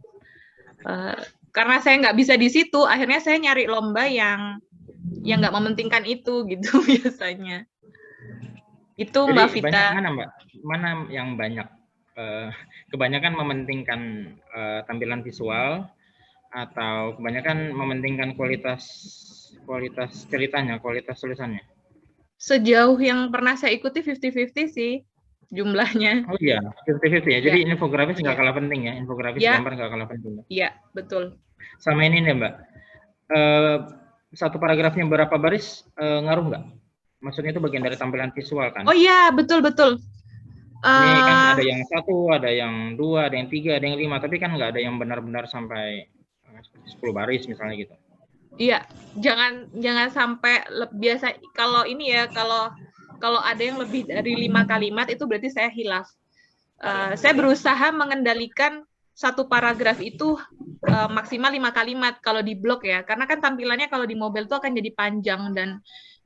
Karena saya nggak bisa di situ, akhirnya saya nyari lomba yang nggak mementingkan itu gitu biasanya. Itu Jadi Mbak Vita. banyak mana Mbak? Mana yang banyak? Kebanyakan mementingkan tampilan visual atau kebanyakan mementingkan kualitas ceritanya, kualitas tulisannya? Sejauh yang pernah saya ikuti 50-50 sih jumlahnya. Oh iya, 50-50 ya. Jadi infografis nggak Iya. kalah penting ya. Infografis Ya. gambar nggak kalah penting. Iya, betul. Sama ini nih Mbak. Satu paragrafnya berapa baris ngaruh nggak? Maksudnya itu bagian dari tampilan visual kan? Oh iya, betul. Ini kan ada yang 1, ada yang 2, ada yang 3, ada yang 5, tapi kan nggak ada yang benar-benar sampai 10 baris misalnya gitu. Iya, jangan sampai biasa kalau ini ya, kalau ada yang lebih dari 5 kalimat itu berarti saya hilaf. Saya berusaha mengendalikan satu paragraf itu maksimal 5 kalimat kalau di blog ya, karena kan tampilannya kalau di mobile itu akan jadi panjang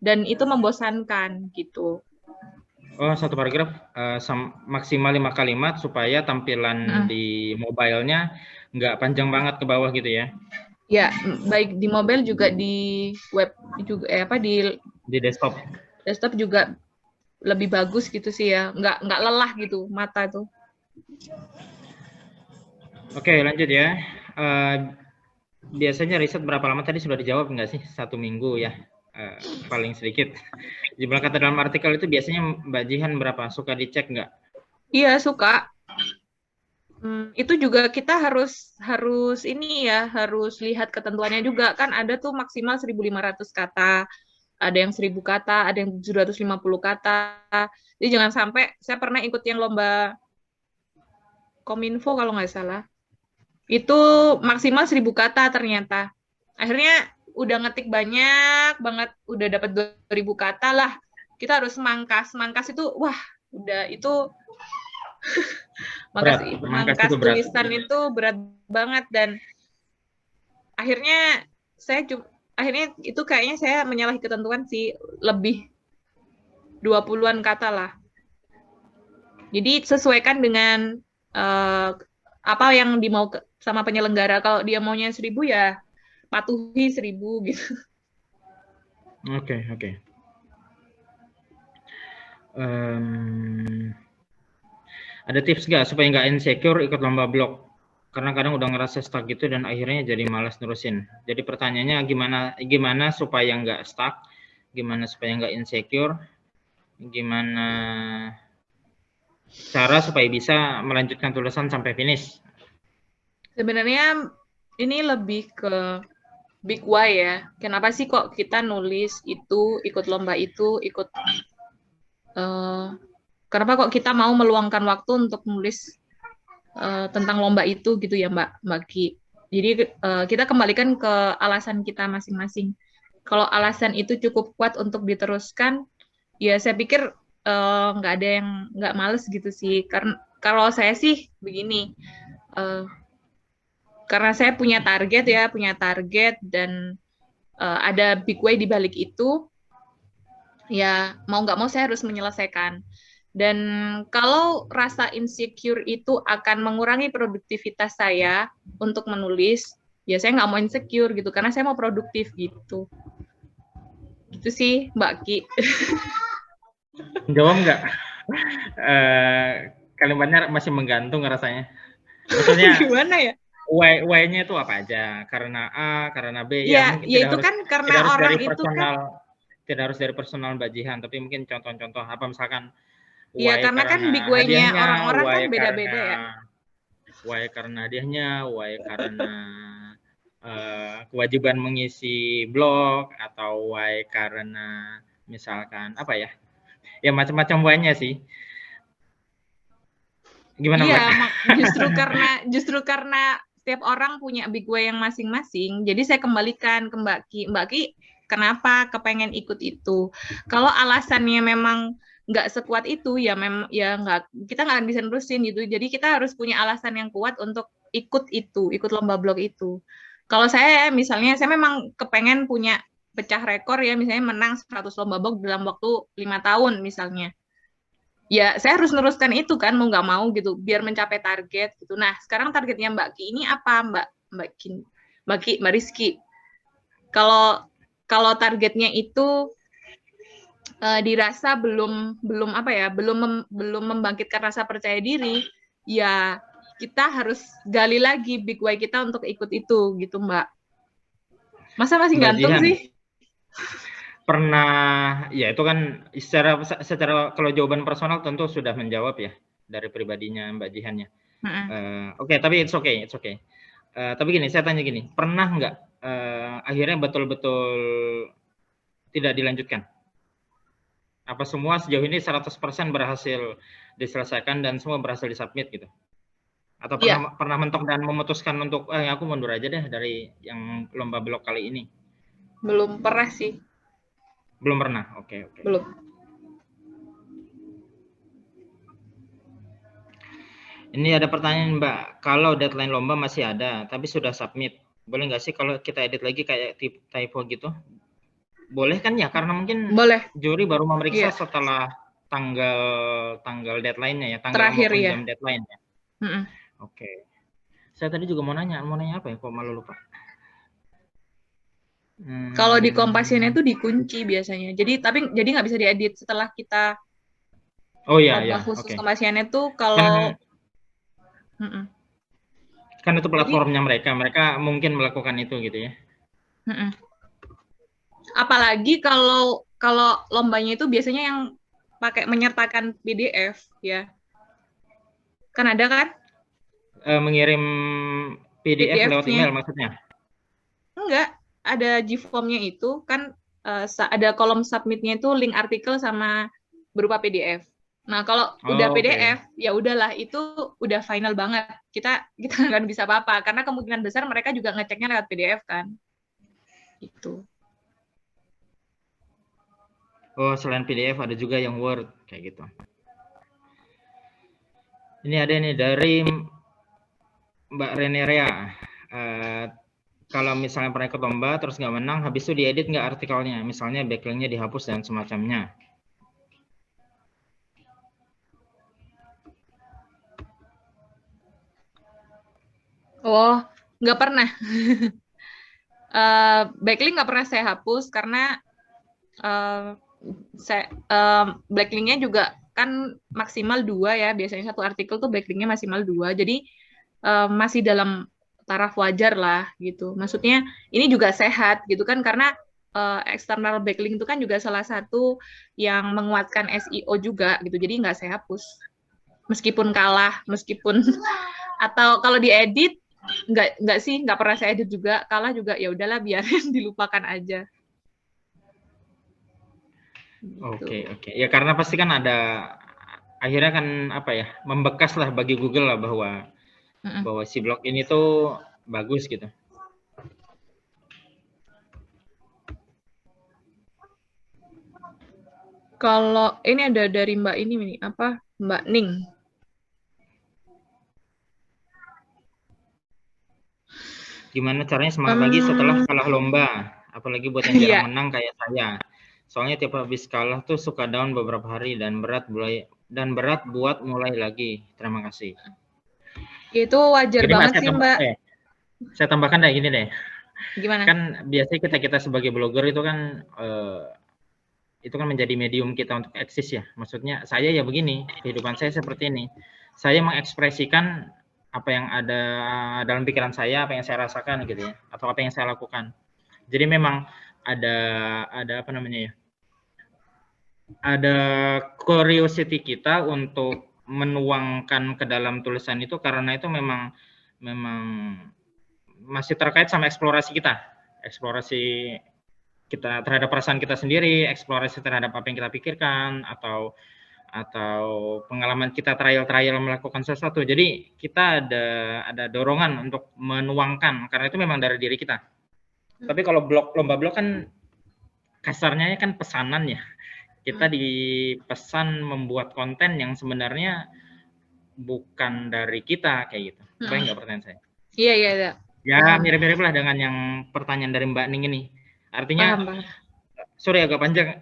dan itu membosankan gitu. Oh, satu paragraf maksimal 5 kalimat supaya tampilan di mobile-nya nggak panjang banget ke bawah gitu ya? Ya, baik di mobile juga di web juga di desktop. Desktop juga lebih bagus gitu sih ya, nggak lelah gitu mata tuh. Oke, lanjut ya. Biasanya riset berapa lama tadi sudah dijawab nggak sih? 1 minggu ya, paling sedikit. Jumlah kata dalam artikel itu biasanya Mbak Jihan berapa? Suka dicek nggak? Iya, suka. Itu juga kita harus ini ya, harus lihat ketentuannya juga. Kan ada tuh maksimal 1.500 kata, ada yang 1.000 kata, ada yang 750 kata. Jadi jangan sampai, saya pernah ikut yang lomba Kominfo kalau nggak salah. Itu maksimal 1.000 kata ternyata. Akhirnya udah ngetik banyak banget, udah dapat 2.000 kata lah. Kita harus mangkas. Mangkas itu, wah, udah itu mangkas tulisan itu berat banget dan akhirnya itu kayaknya saya menyalahi ketentuan sih, lebih 20-an kata lah. Jadi sesuaikan dengan apa yang dimau sama penyelenggara. Kalau dia maunya 1.000 ya patuhi 1.000 gitu. Oke. Ada tips nggak supaya nggak insecure ikut lomba blog? Karena kadang udah ngerasa stuck gitu dan akhirnya jadi malas nerusin. Jadi pertanyaannya gimana supaya nggak stuck? Gimana supaya nggak insecure? Gimana cara supaya bisa melanjutkan tulisan sampai finish? Sebenarnya ini lebih ke big why ya. Kenapa sih kok kita nulis itu, ikut lomba itu, kenapa kok kita mau meluangkan waktu untuk nulis tentang lomba itu gitu ya Mbak Ki. Jadi kita kembalikan ke alasan kita masing-masing. Kalau alasan itu cukup kuat untuk diteruskan, ya saya pikir nggak ada yang nggak males gitu sih. Karena kalau saya sih begini, karena saya punya target dan ada big way di balik itu, ya mau nggak mau saya harus menyelesaikan. Dan kalau rasa insecure itu akan mengurangi produktivitas saya untuk menulis, ya saya nggak mau insecure gitu, karena saya mau produktif gitu. Gitu sih, Mbak Ki. Jawab nggak? Kalimatnya masih menggantung rasanya. Maksudnya gimana ya? Why-nya itu apa aja? Karena A, karena B. Ya itu kan karena orang itu kan. Tidak harus dari personal Mbak Jihan, tapi mungkin contoh-contoh apa misalkan. Iya, karena kan big way-nya orang-orang kan beda-beda ya. Why karena hadiahnya, why karena kewajiban mengisi blog, atau why karena misalkan apa ya? Ya macam-macam why-nya sih. Gimana, Iya, Mbak? justru karena setiap orang punya big why yang masing-masing. Jadi saya kembalikan ke Mbak Ki. Mbak Ki, kenapa kepengen ikut itu? Kalau alasannya memang nggak sekuat itu, ya ya nggak, kita nggak akan bisa nerusin gitu. Jadi kita harus punya alasan yang kuat untuk ikut itu, ikut lomba blog itu. Kalau saya misalnya, saya memang kepengen punya pecah rekor ya, misalnya menang 100 lomba blog dalam waktu 5 tahun misalnya. Ya saya harus neruskan itu kan, mau nggak mau gitu, biar mencapai target gitu. Nah sekarang targetnya Mbak Ki ini apa, Mbak Rizky? Kalau targetnya itu dirasa belum apa ya, belum membangkitkan rasa percaya diri, ya kita harus gali lagi big why kita untuk ikut itu gitu, Mbak. Masa masih Mbak gantung Jihan, sih? pernah, ya itu kan secara kalau jawaban personal tentu sudah menjawab ya dari pribadinya Mbak Jihan ya. Oke, tapi it's okay. Tapi gini, saya tanya gini, pernah nggak akhirnya betul-betul tidak dilanjutkan? Apa semua sejauh ini 100% berhasil diselesaikan dan semua berhasil disubmit gitu? Atau Iya. pernah mentok dan memutuskan untuk aku mundur aja deh dari yang lomba blog kali ini? Belum pernah sih. Belum pernah, oke. Belum. Ini ada pertanyaan Mbak, kalau deadline lomba masih ada, tapi sudah submit, boleh nggak sih kalau kita edit lagi kayak typo gitu? Boleh kan ya? Karena mungkin Boleh. juri baru memeriksa Iya. setelah tanggal deadline-nya ya, tanggal Terakhir maupun ya. jam deadline ya. Oke. Saya tadi juga mau nanya apa ya? Kok malu lupa? Kalau di Kompasian itu dikunci biasanya. Jadi nggak bisa diedit setelah kita. Oh iya, khusus oke. Kompasian itu kalau kan itu platformnya mereka mungkin melakukan itu gitu ya. Apalagi kalau lombanya itu biasanya yang pakai menyertakan PDF ya. Kan ada kan? Mengirim PDF lewat PDF-nya. email maksudnya? Enggak, ada Gform-nya itu kan ada kolom submit-nya itu link artikel sama berupa PDF. Nah, kalau udah PDF, ya udahlah, itu udah final banget. Kita nggak bisa apa-apa, karena kemungkinan besar mereka juga ngeceknya lewat PDF kan. Itu. Oh, selain PDF ada juga yang Word, kayak gitu. Ini ada nih dari Mbak Reneria. Kalau misalnya pernah ikut lomba, terus nggak menang, habis itu diedit nggak artikelnya? Misalnya backlink-nya dihapus dan semacamnya. Oh, nggak pernah. Backlink nggak pernah saya hapus karena backlink-nya juga kan maksimal 2 ya. Biasanya satu artikel tuh backlink-nya maksimal 2. Jadi masih dalam taraf wajar lah gitu. Maksudnya ini juga sehat gitu kan, karena external backlink itu kan juga salah satu yang menguatkan SEO juga gitu. Jadi nggak saya hapus. Meskipun kalah, atau kalau diedit nggak pernah saya edit juga, kalah juga ya udahlah, biarin dilupakan aja. Oke. Ya karena pasti kan ada, akhirnya kan apa ya, membekas lah bagi Google lah bahwa si blog ini tuh bagus gitu. Kalau ini ada dari Mbak ini apa, Mbak Ning. Gimana caranya semangat lagi setelah kalah lomba, apalagi buat yang jarang menang kayak saya. Soalnya tiap habis kalah tuh suka down beberapa hari dan berat buat mulai lagi. Terima kasih. Itu wajar banget sih, Mbak. Saya tambahkan deh gini deh. Gimana? Kan biasanya kita sebagai blogger itu kan menjadi medium kita untuk eksis ya. Maksudnya saya ya begini, kehidupan saya seperti ini. Saya mengekspresikan apa yang ada dalam pikiran saya, apa yang saya rasakan gitu ya, atau apa yang saya lakukan. Jadi memang ada apa namanya ya, ada curiosity kita untuk menuangkan ke dalam tulisan itu, karena itu memang masih terkait sama eksplorasi kita terhadap perasaan kita sendiri, eksplorasi terhadap apa yang kita pikirkan, atau pengalaman kita trial melakukan sesuatu. Jadi kita ada dorongan untuk menuangkan, karena itu memang dari diri kita. Tapi kalau lomba blog kan kasarnya kan pesanan ya. Kita dipesan membuat konten yang sebenarnya bukan dari kita, kayak gitu. Bayang nggak pertanyaan saya? Iya. Ya mirip-mirip lah dengan yang pertanyaan dari Mbak Ning ini. Artinya, Paham. sorry agak panjang.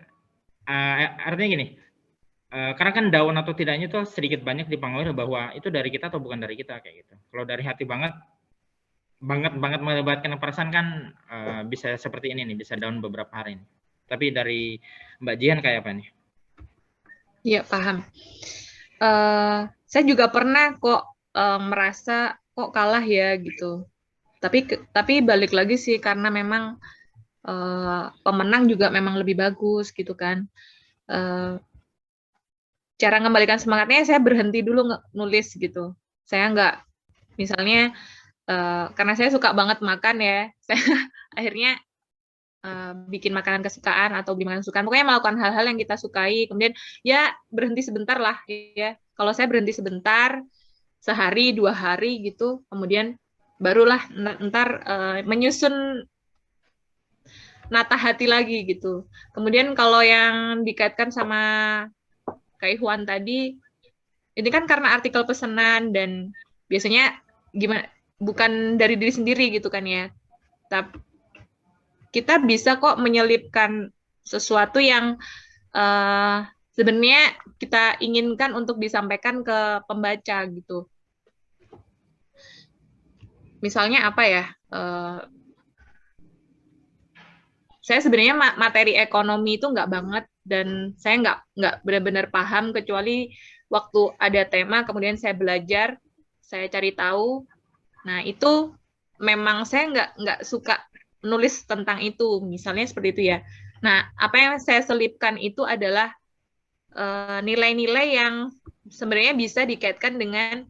Artinya gini, karena kan daun atau tidaknya itu sedikit banyak dipengaruhi bahwa itu dari kita atau bukan dari kita, kayak gitu. Kalau dari hati banget melibatkan perasaan kan bisa seperti ini nih, bisa daun beberapa hari ini. Tapi dari Mbak Jihan kayak apa nih? Iya, paham. Saya juga pernah kok merasa kok kalah ya gitu. Tapi balik lagi sih, karena memang pemenang juga memang lebih bagus gitu kan. Cara ngembalikan semangatnya saya berhenti dulu nulis gitu. Saya nggak, misalnya karena saya suka banget makan ya, saya akhirnya bikin makanan kesukaan atau beli makanan kesukaan, pokoknya melakukan hal-hal yang kita sukai, kemudian ya berhenti sebentar lah ya. Kalau saya berhenti sebentar, sehari 2 hari gitu, kemudian barulah ntar menyusun nata hati lagi gitu. Kemudian kalau yang dikaitkan sama Kak Ikhwan tadi, ini kan karena artikel pesanan dan biasanya gimana, bukan dari diri sendiri gitu kan ya. Tapi kita bisa kok menyelipkan sesuatu yang sebenarnya kita inginkan untuk disampaikan ke pembaca gitu. Misalnya apa ya? Saya sebenarnya materi ekonomi itu nggak banget, dan saya nggak benar-benar paham kecuali waktu ada tema, kemudian saya belajar, saya cari tahu. Nah itu memang saya nggak suka nulis tentang itu, misalnya seperti itu ya. Nah apa yang saya selipkan itu adalah nilai-nilai yang sebenarnya bisa dikaitkan dengan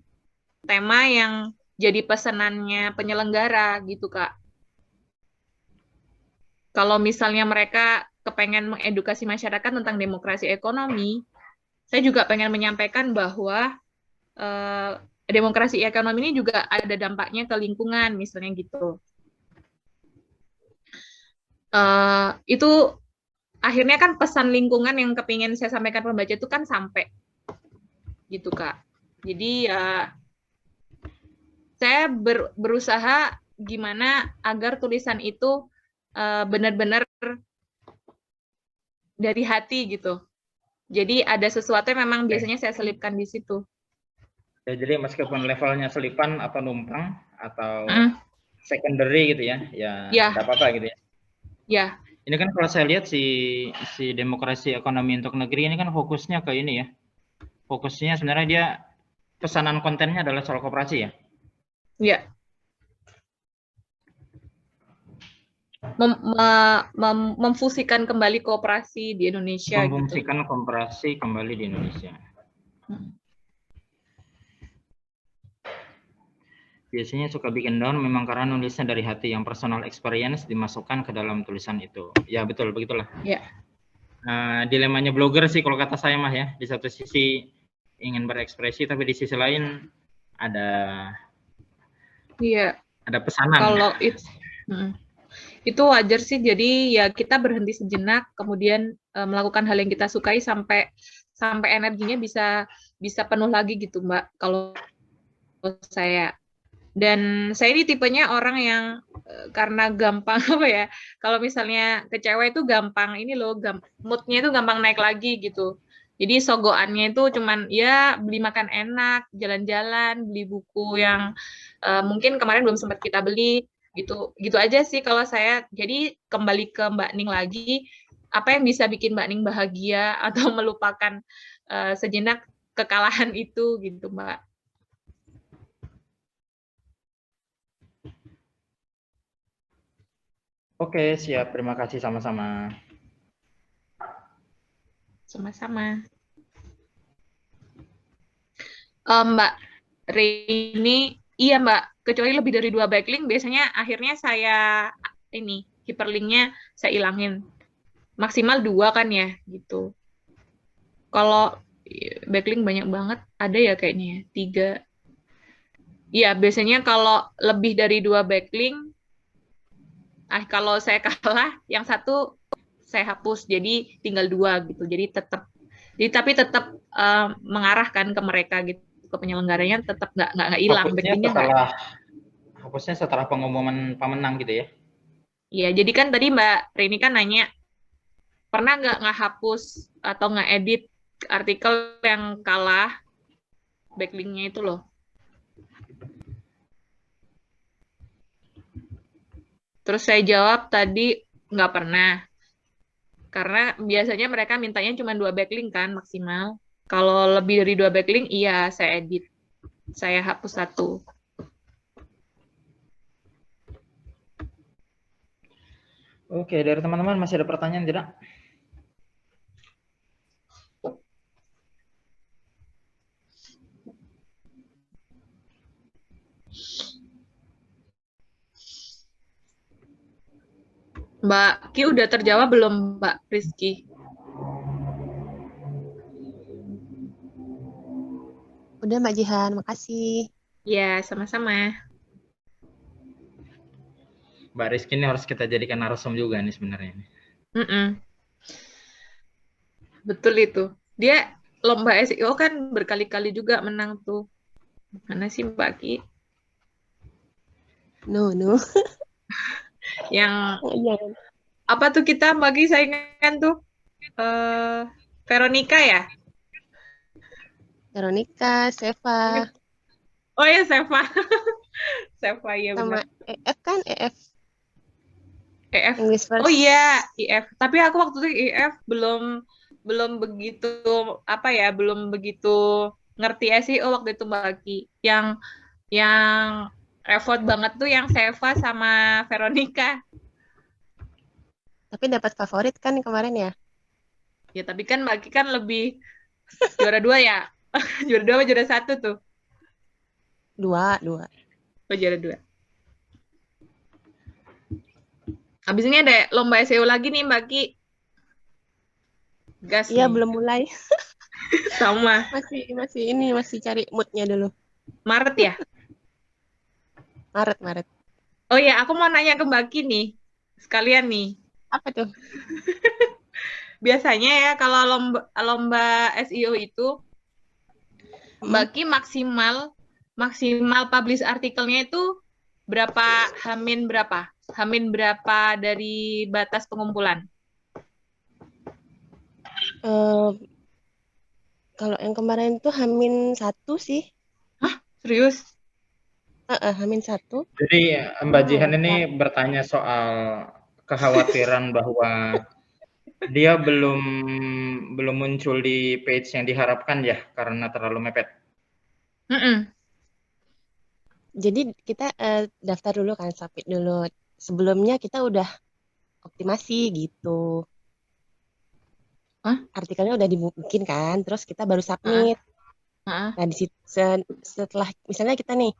tema yang jadi pesanannya penyelenggara gitu Kak. Kalau misalnya mereka kepengen mengedukasi masyarakat tentang demokrasi ekonomi, saya juga pengen menyampaikan bahwa demokrasi ekonomi ini juga ada dampaknya ke lingkungan, misalnya gitu. Itu akhirnya kan pesan lingkungan yang kepingin saya sampaikan pembaca itu kan sampai gitu Kak. Jadi ya saya berusaha gimana agar tulisan itu benar-benar dari hati gitu. Jadi ada sesuatu yang memang biasanya saya selipkan di situ. Ya, jadi meskipun levelnya selipan atau numpang atau secondary gitu ya, ya tidak apa-apa gitu ya. Ya. Ini kan kalau saya lihat si demokrasi ekonomi untuk negeri ini kan fokusnya ke ini ya. Fokusnya sebenarnya dia pesanan kontennya adalah soal koperasi ya. Iya. Memfusikan kembali koperasi di Indonesia. Memfungsikan gitu. Koperasi kembali di Indonesia. Biasanya suka bikin down memang karena nulisnya dari hati, yang personal experience dimasukkan ke dalam tulisan itu. Ya betul, begitulah. Ya. Dilemanya blogger sih kalau kata saya mah ya. Di satu sisi ingin berekspresi, tapi di sisi lain ada pesanan. Kalau itu wajar sih. Jadi ya kita berhenti sejenak, kemudian melakukan hal yang kita sukai sampai energinya bisa penuh lagi gitu Mbak. Kalau saya. Dan saya ini tipenya orang yang karena gampang apa ya, kalau misalnya kecewa itu gampang ini loh, moodnya itu gampang naik lagi gitu. Jadi sogoannya itu cuman ya beli makan enak, jalan-jalan, beli buku yang mungkin kemarin belum sempat kita beli gitu aja sih kalau saya. Jadi kembali ke Mbak Ning lagi, apa yang bisa bikin Mbak Ning bahagia atau melupakan sejenak kekalahan itu gitu Mbak. Oke, siap. Terima kasih sama-sama. Sama-sama. Mbak Rini, Iya Mbak, kecuali lebih dari 2 backlink, biasanya akhirnya saya hyperlinknya saya ilangin. Maksimal 2 kan ya, gitu. Kalau backlink banyak banget, ada ya kayaknya ya, 3. Iya, biasanya kalau lebih dari 2 backlink, kalau saya kalah, yang satu saya hapus, jadi tinggal 2 gitu. Tapi tetap mengarahkan ke mereka gitu, ke penyelenggaranya tetap nggak hilang, backlink-nya nggak. Hapusnya setelah pengumuman pemenang gitu ya? Iya, jadi kan tadi Mbak Rini kan nanya, pernah nggak hapus atau nggak edit artikel yang kalah backlink-nya itu loh. Terus saya jawab tadi nggak pernah. Karena biasanya mereka mintanya cuma 2 backlink kan maksimal. Kalau lebih dari 2 backlink, iya saya edit. Saya hapus 1. Oke, dari teman-teman masih ada pertanyaan tidak? Mbak Ki udah terjawab belum Mbak Rizky? Udah Mbak Jihan, makasih. Ya, sama-sama. Mbak Rizky ini harus kita jadikan narsum juga nih sebenarnya. Betul itu. Dia lomba SEO kan berkali-kali juga menang tuh. Mana sih Mbak Ki? No. Yang Jangan. apa tuh kita Mbak Ki saingan tuh? Veronica ya? Veronica, Seva, Oh ya, Seva. Seva, ya sama benar. EF kan, EF. EF. English first. Oh iya, IF. Tapi aku waktu itu IF belum begitu belum begitu ngerti SEO waktu itu Mbak Ki. Yang effort banget tuh yang Seva sama Veronica. Tapi dapat favorit kan kemarin ya? Ya, tapi kan Mbak Ki kan lebih juara 2 ya. Juara 2 apa juara 1 tuh? 2. Oh, juara 2. Habis ini ada lomba SEO lagi nih Mbak Ki. Gas Iya, nih. belum mulai. Sama. Masih cari moodnya dulu. Maret ya? Maret. Oh ya, aku mau nanya ke Mbak Ki nih. Sekalian nih. Apa tuh? Biasanya ya kalau lomba SEO itu Mbak Ki maksimal publish artikelnya itu berapa? Hamin berapa dari batas pengumpulan? Kalau yang kemarin tuh Hamin 1 sih. Hah? Serius? Hamin 1. Jadi Mbak Jihan ini bertanya soal kekhawatiran bahwa dia belum muncul di page yang diharapkan ya karena terlalu mepet. Jadi kita daftar dulu kan, submit dulu. Sebelumnya kita udah optimasi gitu. Artikelnya udah dibikin kan, terus kita baru submit. Nah, setelah misalnya kita nih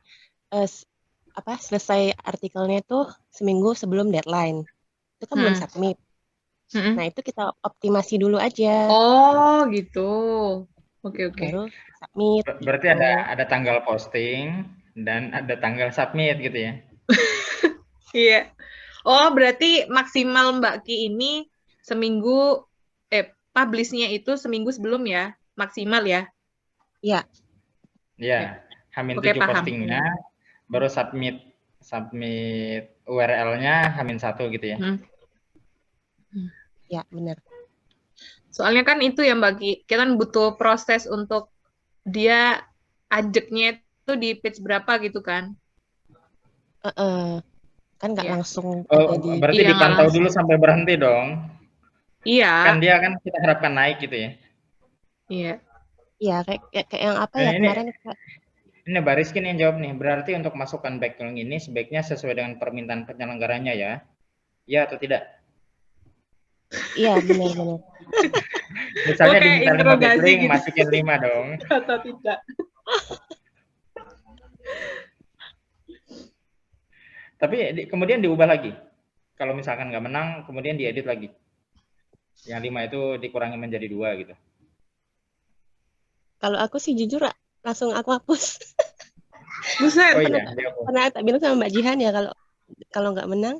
selesai artikelnya tuh seminggu sebelum deadline, itu kan belum submit. Nah, itu kita optimasi dulu aja. Oh, gitu. Oke. Baru submit. Berarti gitu. ada tanggal posting dan ada tanggal submit gitu ya? Iya. Oh, berarti maksimal Mbak Ki ini seminggu publish-nya itu seminggu sebelum ya, maksimal ya? Iya. Iya, Hamin 7 postingnya, baru submit URL-nya Hamin 1 gitu ya? Ya, benar. Soalnya kan itu ya Mbak Ki, kita kan butuh proses untuk dia ajeknya itu di page berapa gitu kan? Kan nggak langsung jadi. Berarti dipantau dulu sampai berhenti dong? Iya. Kan dia kan kita harapkan naik gitu ya? Iya. Iya, kayak yang apa ya kemarin? Ini Mbak Rizky yang jawab nih. Berarti untuk masukkan backlink ini sebaiknya sesuai dengan permintaan penyelenggaranya ya? Ya atau tidak? Iya, benar. Misalnya diminta 5 backlink, gitu. Masukin 5 dong. Atau tidak? Tapi kemudian diubah lagi. Kalau misalkan nggak menang, kemudian diedit lagi. Yang 5 itu dikurangi menjadi 2 gitu. Kalau aku sih jujur langsung aku hapus. Buset, Oh Pernah iya, dihapus. pernah tak bilang sama Mbak Jihan ya kalau nggak menang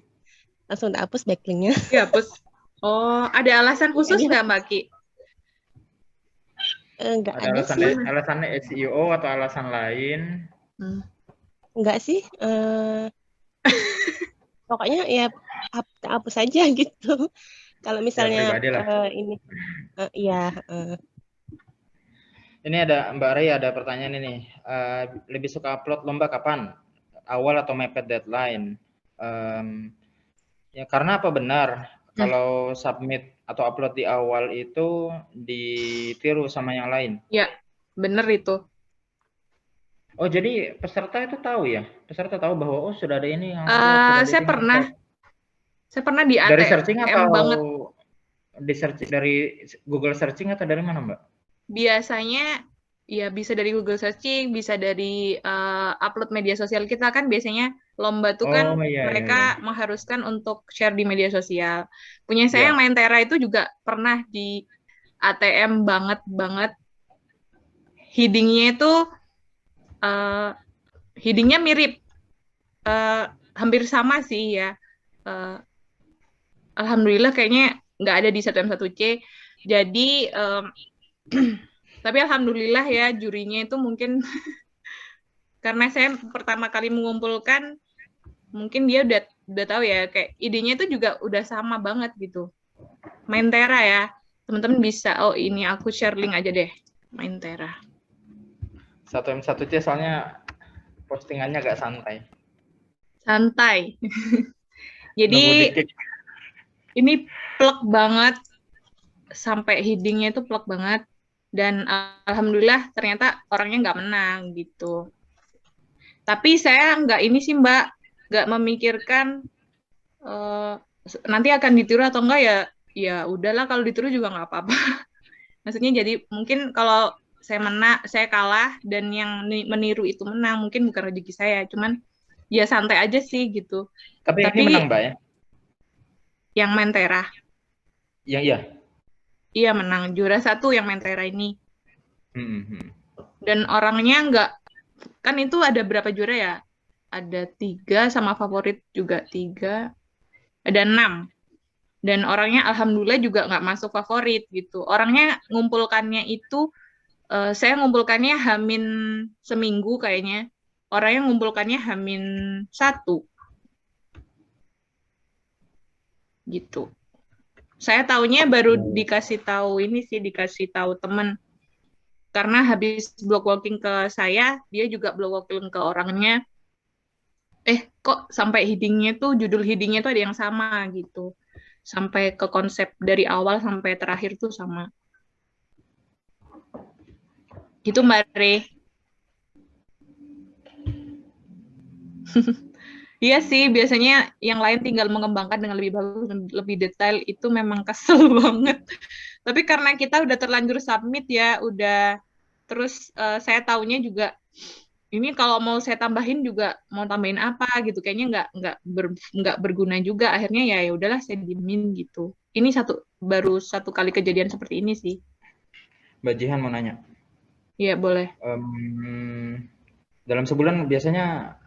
langsung tak hapus backlinknya. dihapus. Oh, ada alasan khusus Jadi nggak Mbak Ki? nggak Ada ada sih, alasannya SEO atau alasan lain? Hmm. nggak sih. Pokoknya ya tak hapus aja gitu. Kalau Ya misalnya pribadi lah. ini ya Ini ada Mbak Ray ada pertanyaan ini. Lebih suka upload lomba kapan? Awal atau mepet deadline? Ya karena apa benar kalau submit atau upload di awal itu ditiru sama yang lain? Ya, bener itu. Oh jadi peserta itu tahu ya? Peserta tahu bahwa oh sudah ada ini yang upload, sudah ada Saya ini yang pernah upload. di Dari searching ATM atau banget. dari Google searching atau dari mana Mbak? Biasanya ya bisa dari Google searching, bisa dari upload media sosial kita kan biasanya lomba tuh kan Oh iya iya iya. mereka mengharuskan untuk share di media sosial. Punya saya yang Ya. main Tera itu juga pernah di ATM banget. Headingnya itu headingnya mirip, hampir sama sih ya. Alhamdulillah kayaknya nggak ada di 1M1C. Jadi tapi alhamdulillah ya jurinya itu mungkin karena saya pertama kali mengumpulkan, mungkin dia udah tahu ya kayak idenya itu juga udah sama banget gitu. Main Tera ya, teman-teman bisa. Oh ini aku share link aja deh, Main Tera. 1M1C soalnya postingannya agak santai. Santai. Jadi Nunggu dikit. ini plek banget, sampai headingnya itu plek banget. Dan alhamdulillah ternyata orangnya nggak menang gitu. Tapi saya nggak ini sih Mbak, nggak memikirkan nanti akan ditiru atau enggak ya. Ya udahlah kalau ditiru juga nggak apa-apa. Maksudnya jadi mungkin kalau saya kalah dan yang meniru itu menang, mungkin bukan rezeki saya, cuman ya santai aja sih gitu. Tapi ini Tapi menang Mbak ya? yang main Tera, Yang iya. iya menang juara 1 yang main Tera ini. Hmm. Dan orangnya nggak, kan itu ada berapa juara ya? Ada 3 sama favorit juga 3, ada 6. Dan orangnya alhamdulillah juga nggak masuk favorit gitu. Orangnya ngumpulkannya itu, saya ngumpulkannya hamin seminggu kayaknya. Orangnya ngumpulkannya hamin 1 gitu. Saya taunya baru dikasih tahu ini sih, dikasih tahu teman. Karena habis blog walking ke saya, dia juga blog walking ke orangnya. Kok sampai headingnya tuh, judul headingnya tuh ada yang sama gitu. Sampai ke konsep dari awal sampai terakhir tuh sama. Gitu Mbak Re. Iya sih, biasanya yang lain tinggal mengembangkan dengan lebih bagus dan lebih detail, itu memang kesel banget. Tapi karena kita udah terlanjur submit ya, udah terus saya taunya juga ini kalau mau saya tambahin juga mau tambahin apa gitu, kayaknya nggak berguna juga. Akhirnya ya udahlah saya diemin gitu. Ini baru satu kali kejadian seperti ini sih. Mbak Jihan mau nanya. Iya boleh. Dalam sebulan biasanya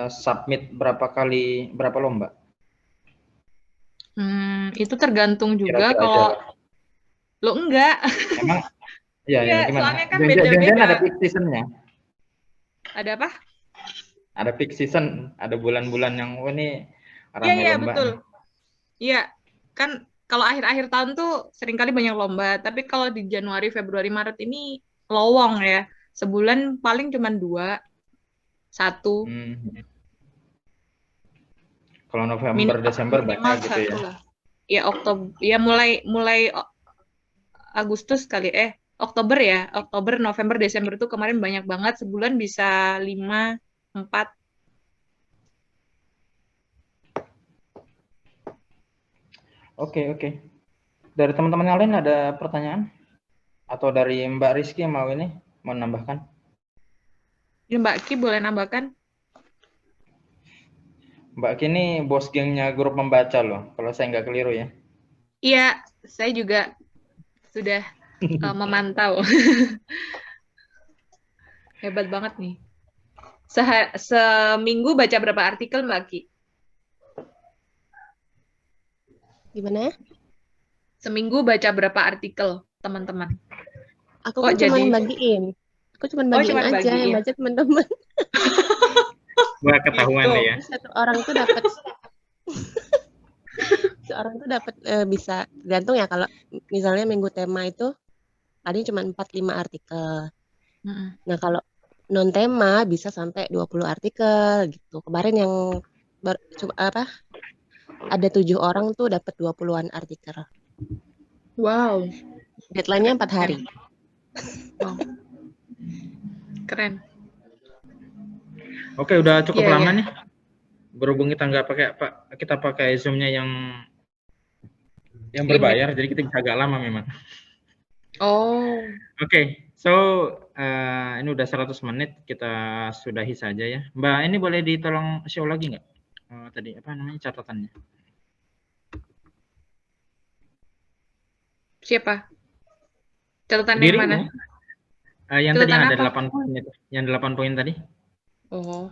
submit berapa lomba? Itu tergantung juga. Kira-kira Kalau aja. lo enggak, Emang ya gimana? soalnya kan Jangan-jangan beda-beda. ada peak seasonnya? Ada apa? Ada peak season, ada bulan-bulan yang ini ramai Iya lomba. betul. Iya kan kalau akhir-akhir tahun tuh seringkali banyak lomba. Tapi kalau di Januari, Februari, Maret ini lowong ya. Sebulan paling cuma 2, 1. Kalau November, Desember banyak gitu ya. Lah. Ya Oktober, ya mulai Agustus kali, Oktober ya. Oktober, November, Desember tuh kemarin banyak banget. Sebulan bisa 5, 4. Oke. Dari teman-teman yang lain ada pertanyaan? Atau dari Mbak Rizky yang mau nambahkan? Mbak Ki boleh nambahkan? Mbak Kini bos gengnya grup membaca loh, kalau saya nggak keliru ya. Iya, saya juga sudah memantau. Hebat banget nih. Seminggu baca berapa artikel, Mbak Ki? Gimana? Seminggu baca berapa artikel, teman-teman? Aku Kok kan cuma jadi... bagiin. Aku cuma Oh, bagiin cuman aja yang bagiin. baca teman-teman. Wah, ketahuan Gitu. deh ya. Satu orang tuh dapat seorang tuh dapat bisa tergantung ya kalau misalnya minggu tema itu tadi cuma 4-5 artikel. Mm-mm. Nah, kalau non tema bisa sampai 20 artikel gitu. Kemarin yang ada 7 orang tuh dapat 20-an artikel. Wow. Deadline-nya 4 hari. Wow. Keren. Oke, udah cukup Iya, lama iya. nih. Berhubung kita nggak pakai kita pakai Zoom-nya yang Limit. berbayar, jadi kita bisa agak lama memang. Oh. Oke, so ini udah 100 menit, kita sudahi saja ya. Mbak, ini boleh ditolong show lagi nggak? Tadi apa namanya catatannya? Siapa? Catatan yang Dirimu? mana? Yang tadi Catatan yang ada apa? 8 poin itu. Yang 8 poin tadi. Oh.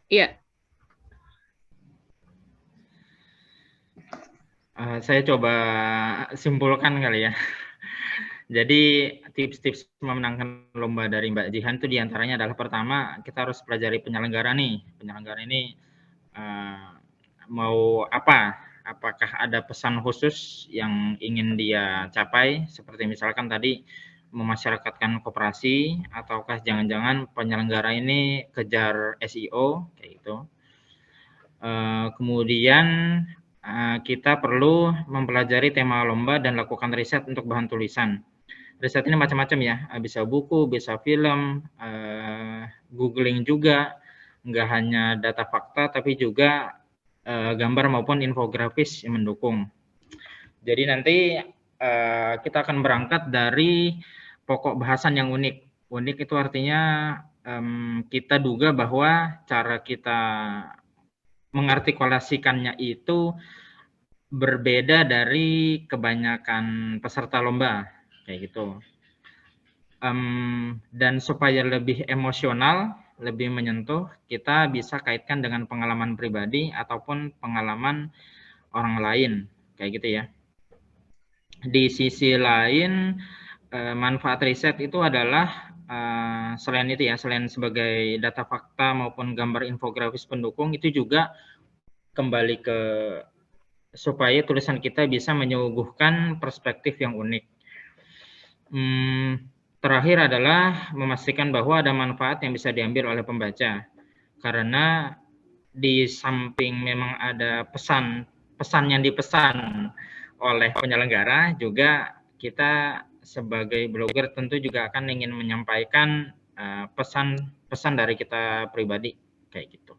Iya. Saya coba simpulkan kali ya. Jadi tips-tips memenangkan lomba dari Mbak Jihan itu diantaranya adalah pertama, kita harus pelajari penyelenggara nih. Penyelenggara ini mau apa? Apakah ada pesan khusus yang ingin dia capai? Seperti misalkan tadi memasyarakatkan koperasi, ataukah jangan-jangan penyelenggara ini kejar SEO kayak gitu. Kemudian kita perlu mempelajari tema lomba dan lakukan riset untuk bahan tulisan. Riset ini macam-macam ya, bisa buku, bisa film, googling juga, nggak hanya data fakta, tapi juga gambar maupun infografis yang mendukung. Jadi nanti kita akan berangkat dari pokok bahasan yang unik. Unik itu artinya kita duga bahwa cara kita mengartikulasikannya itu berbeda dari kebanyakan peserta lomba, kayak gitu. Dan supaya lebih emosional, lebih menyentuh, kita bisa kaitkan dengan pengalaman pribadi ataupun pengalaman orang lain, kayak gitu ya. Di sisi lain, manfaat riset itu adalah selain itu ya, selain sebagai data fakta maupun gambar infografis pendukung, itu juga kembali ke supaya tulisan kita bisa menyuguhkan perspektif yang unik. Terakhir adalah memastikan bahwa ada manfaat yang bisa diambil oleh pembaca. Karena di samping memang ada pesan yang dipesan oleh penyelenggara, juga kita sebagai blogger tentu juga akan ingin menyampaikan pesan dari kita pribadi, kayak gitu.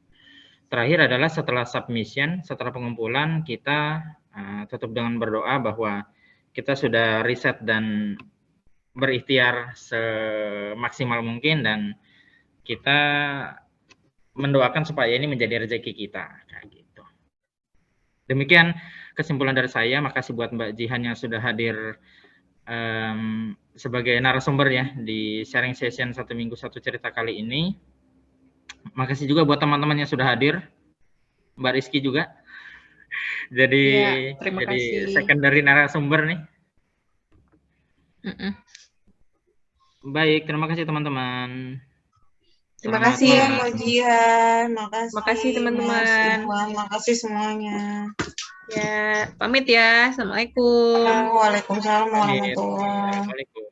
Terakhir adalah setelah submission, setelah pengumpulan, kita tutup dengan berdoa bahwa kita sudah riset dan berikhtiar semaksimal mungkin, dan kita mendoakan supaya ini menjadi rezeki kita, kayak gitu. Demikian kesimpulan dari saya. Makasih buat Mbak Jihan yang sudah hadir sebagai narasumber ya di sharing session 1 minggu 1 cerita kali ini. Makasih juga buat teman-teman yang sudah hadir, Mbak Rizky juga. Jadi Ya, terima kasih. secondary narasumber nih. Baik, terima kasih teman-teman. Terima Selamat kasih ya malam. Mbak Jihan, Makasih, teman-teman. Mas Iwan, makasih semuanya. Ya, pamit ya. Assalamualaikum. Waalaikumsalam warahmatullahi wabarakatuh. Assalamualaikum.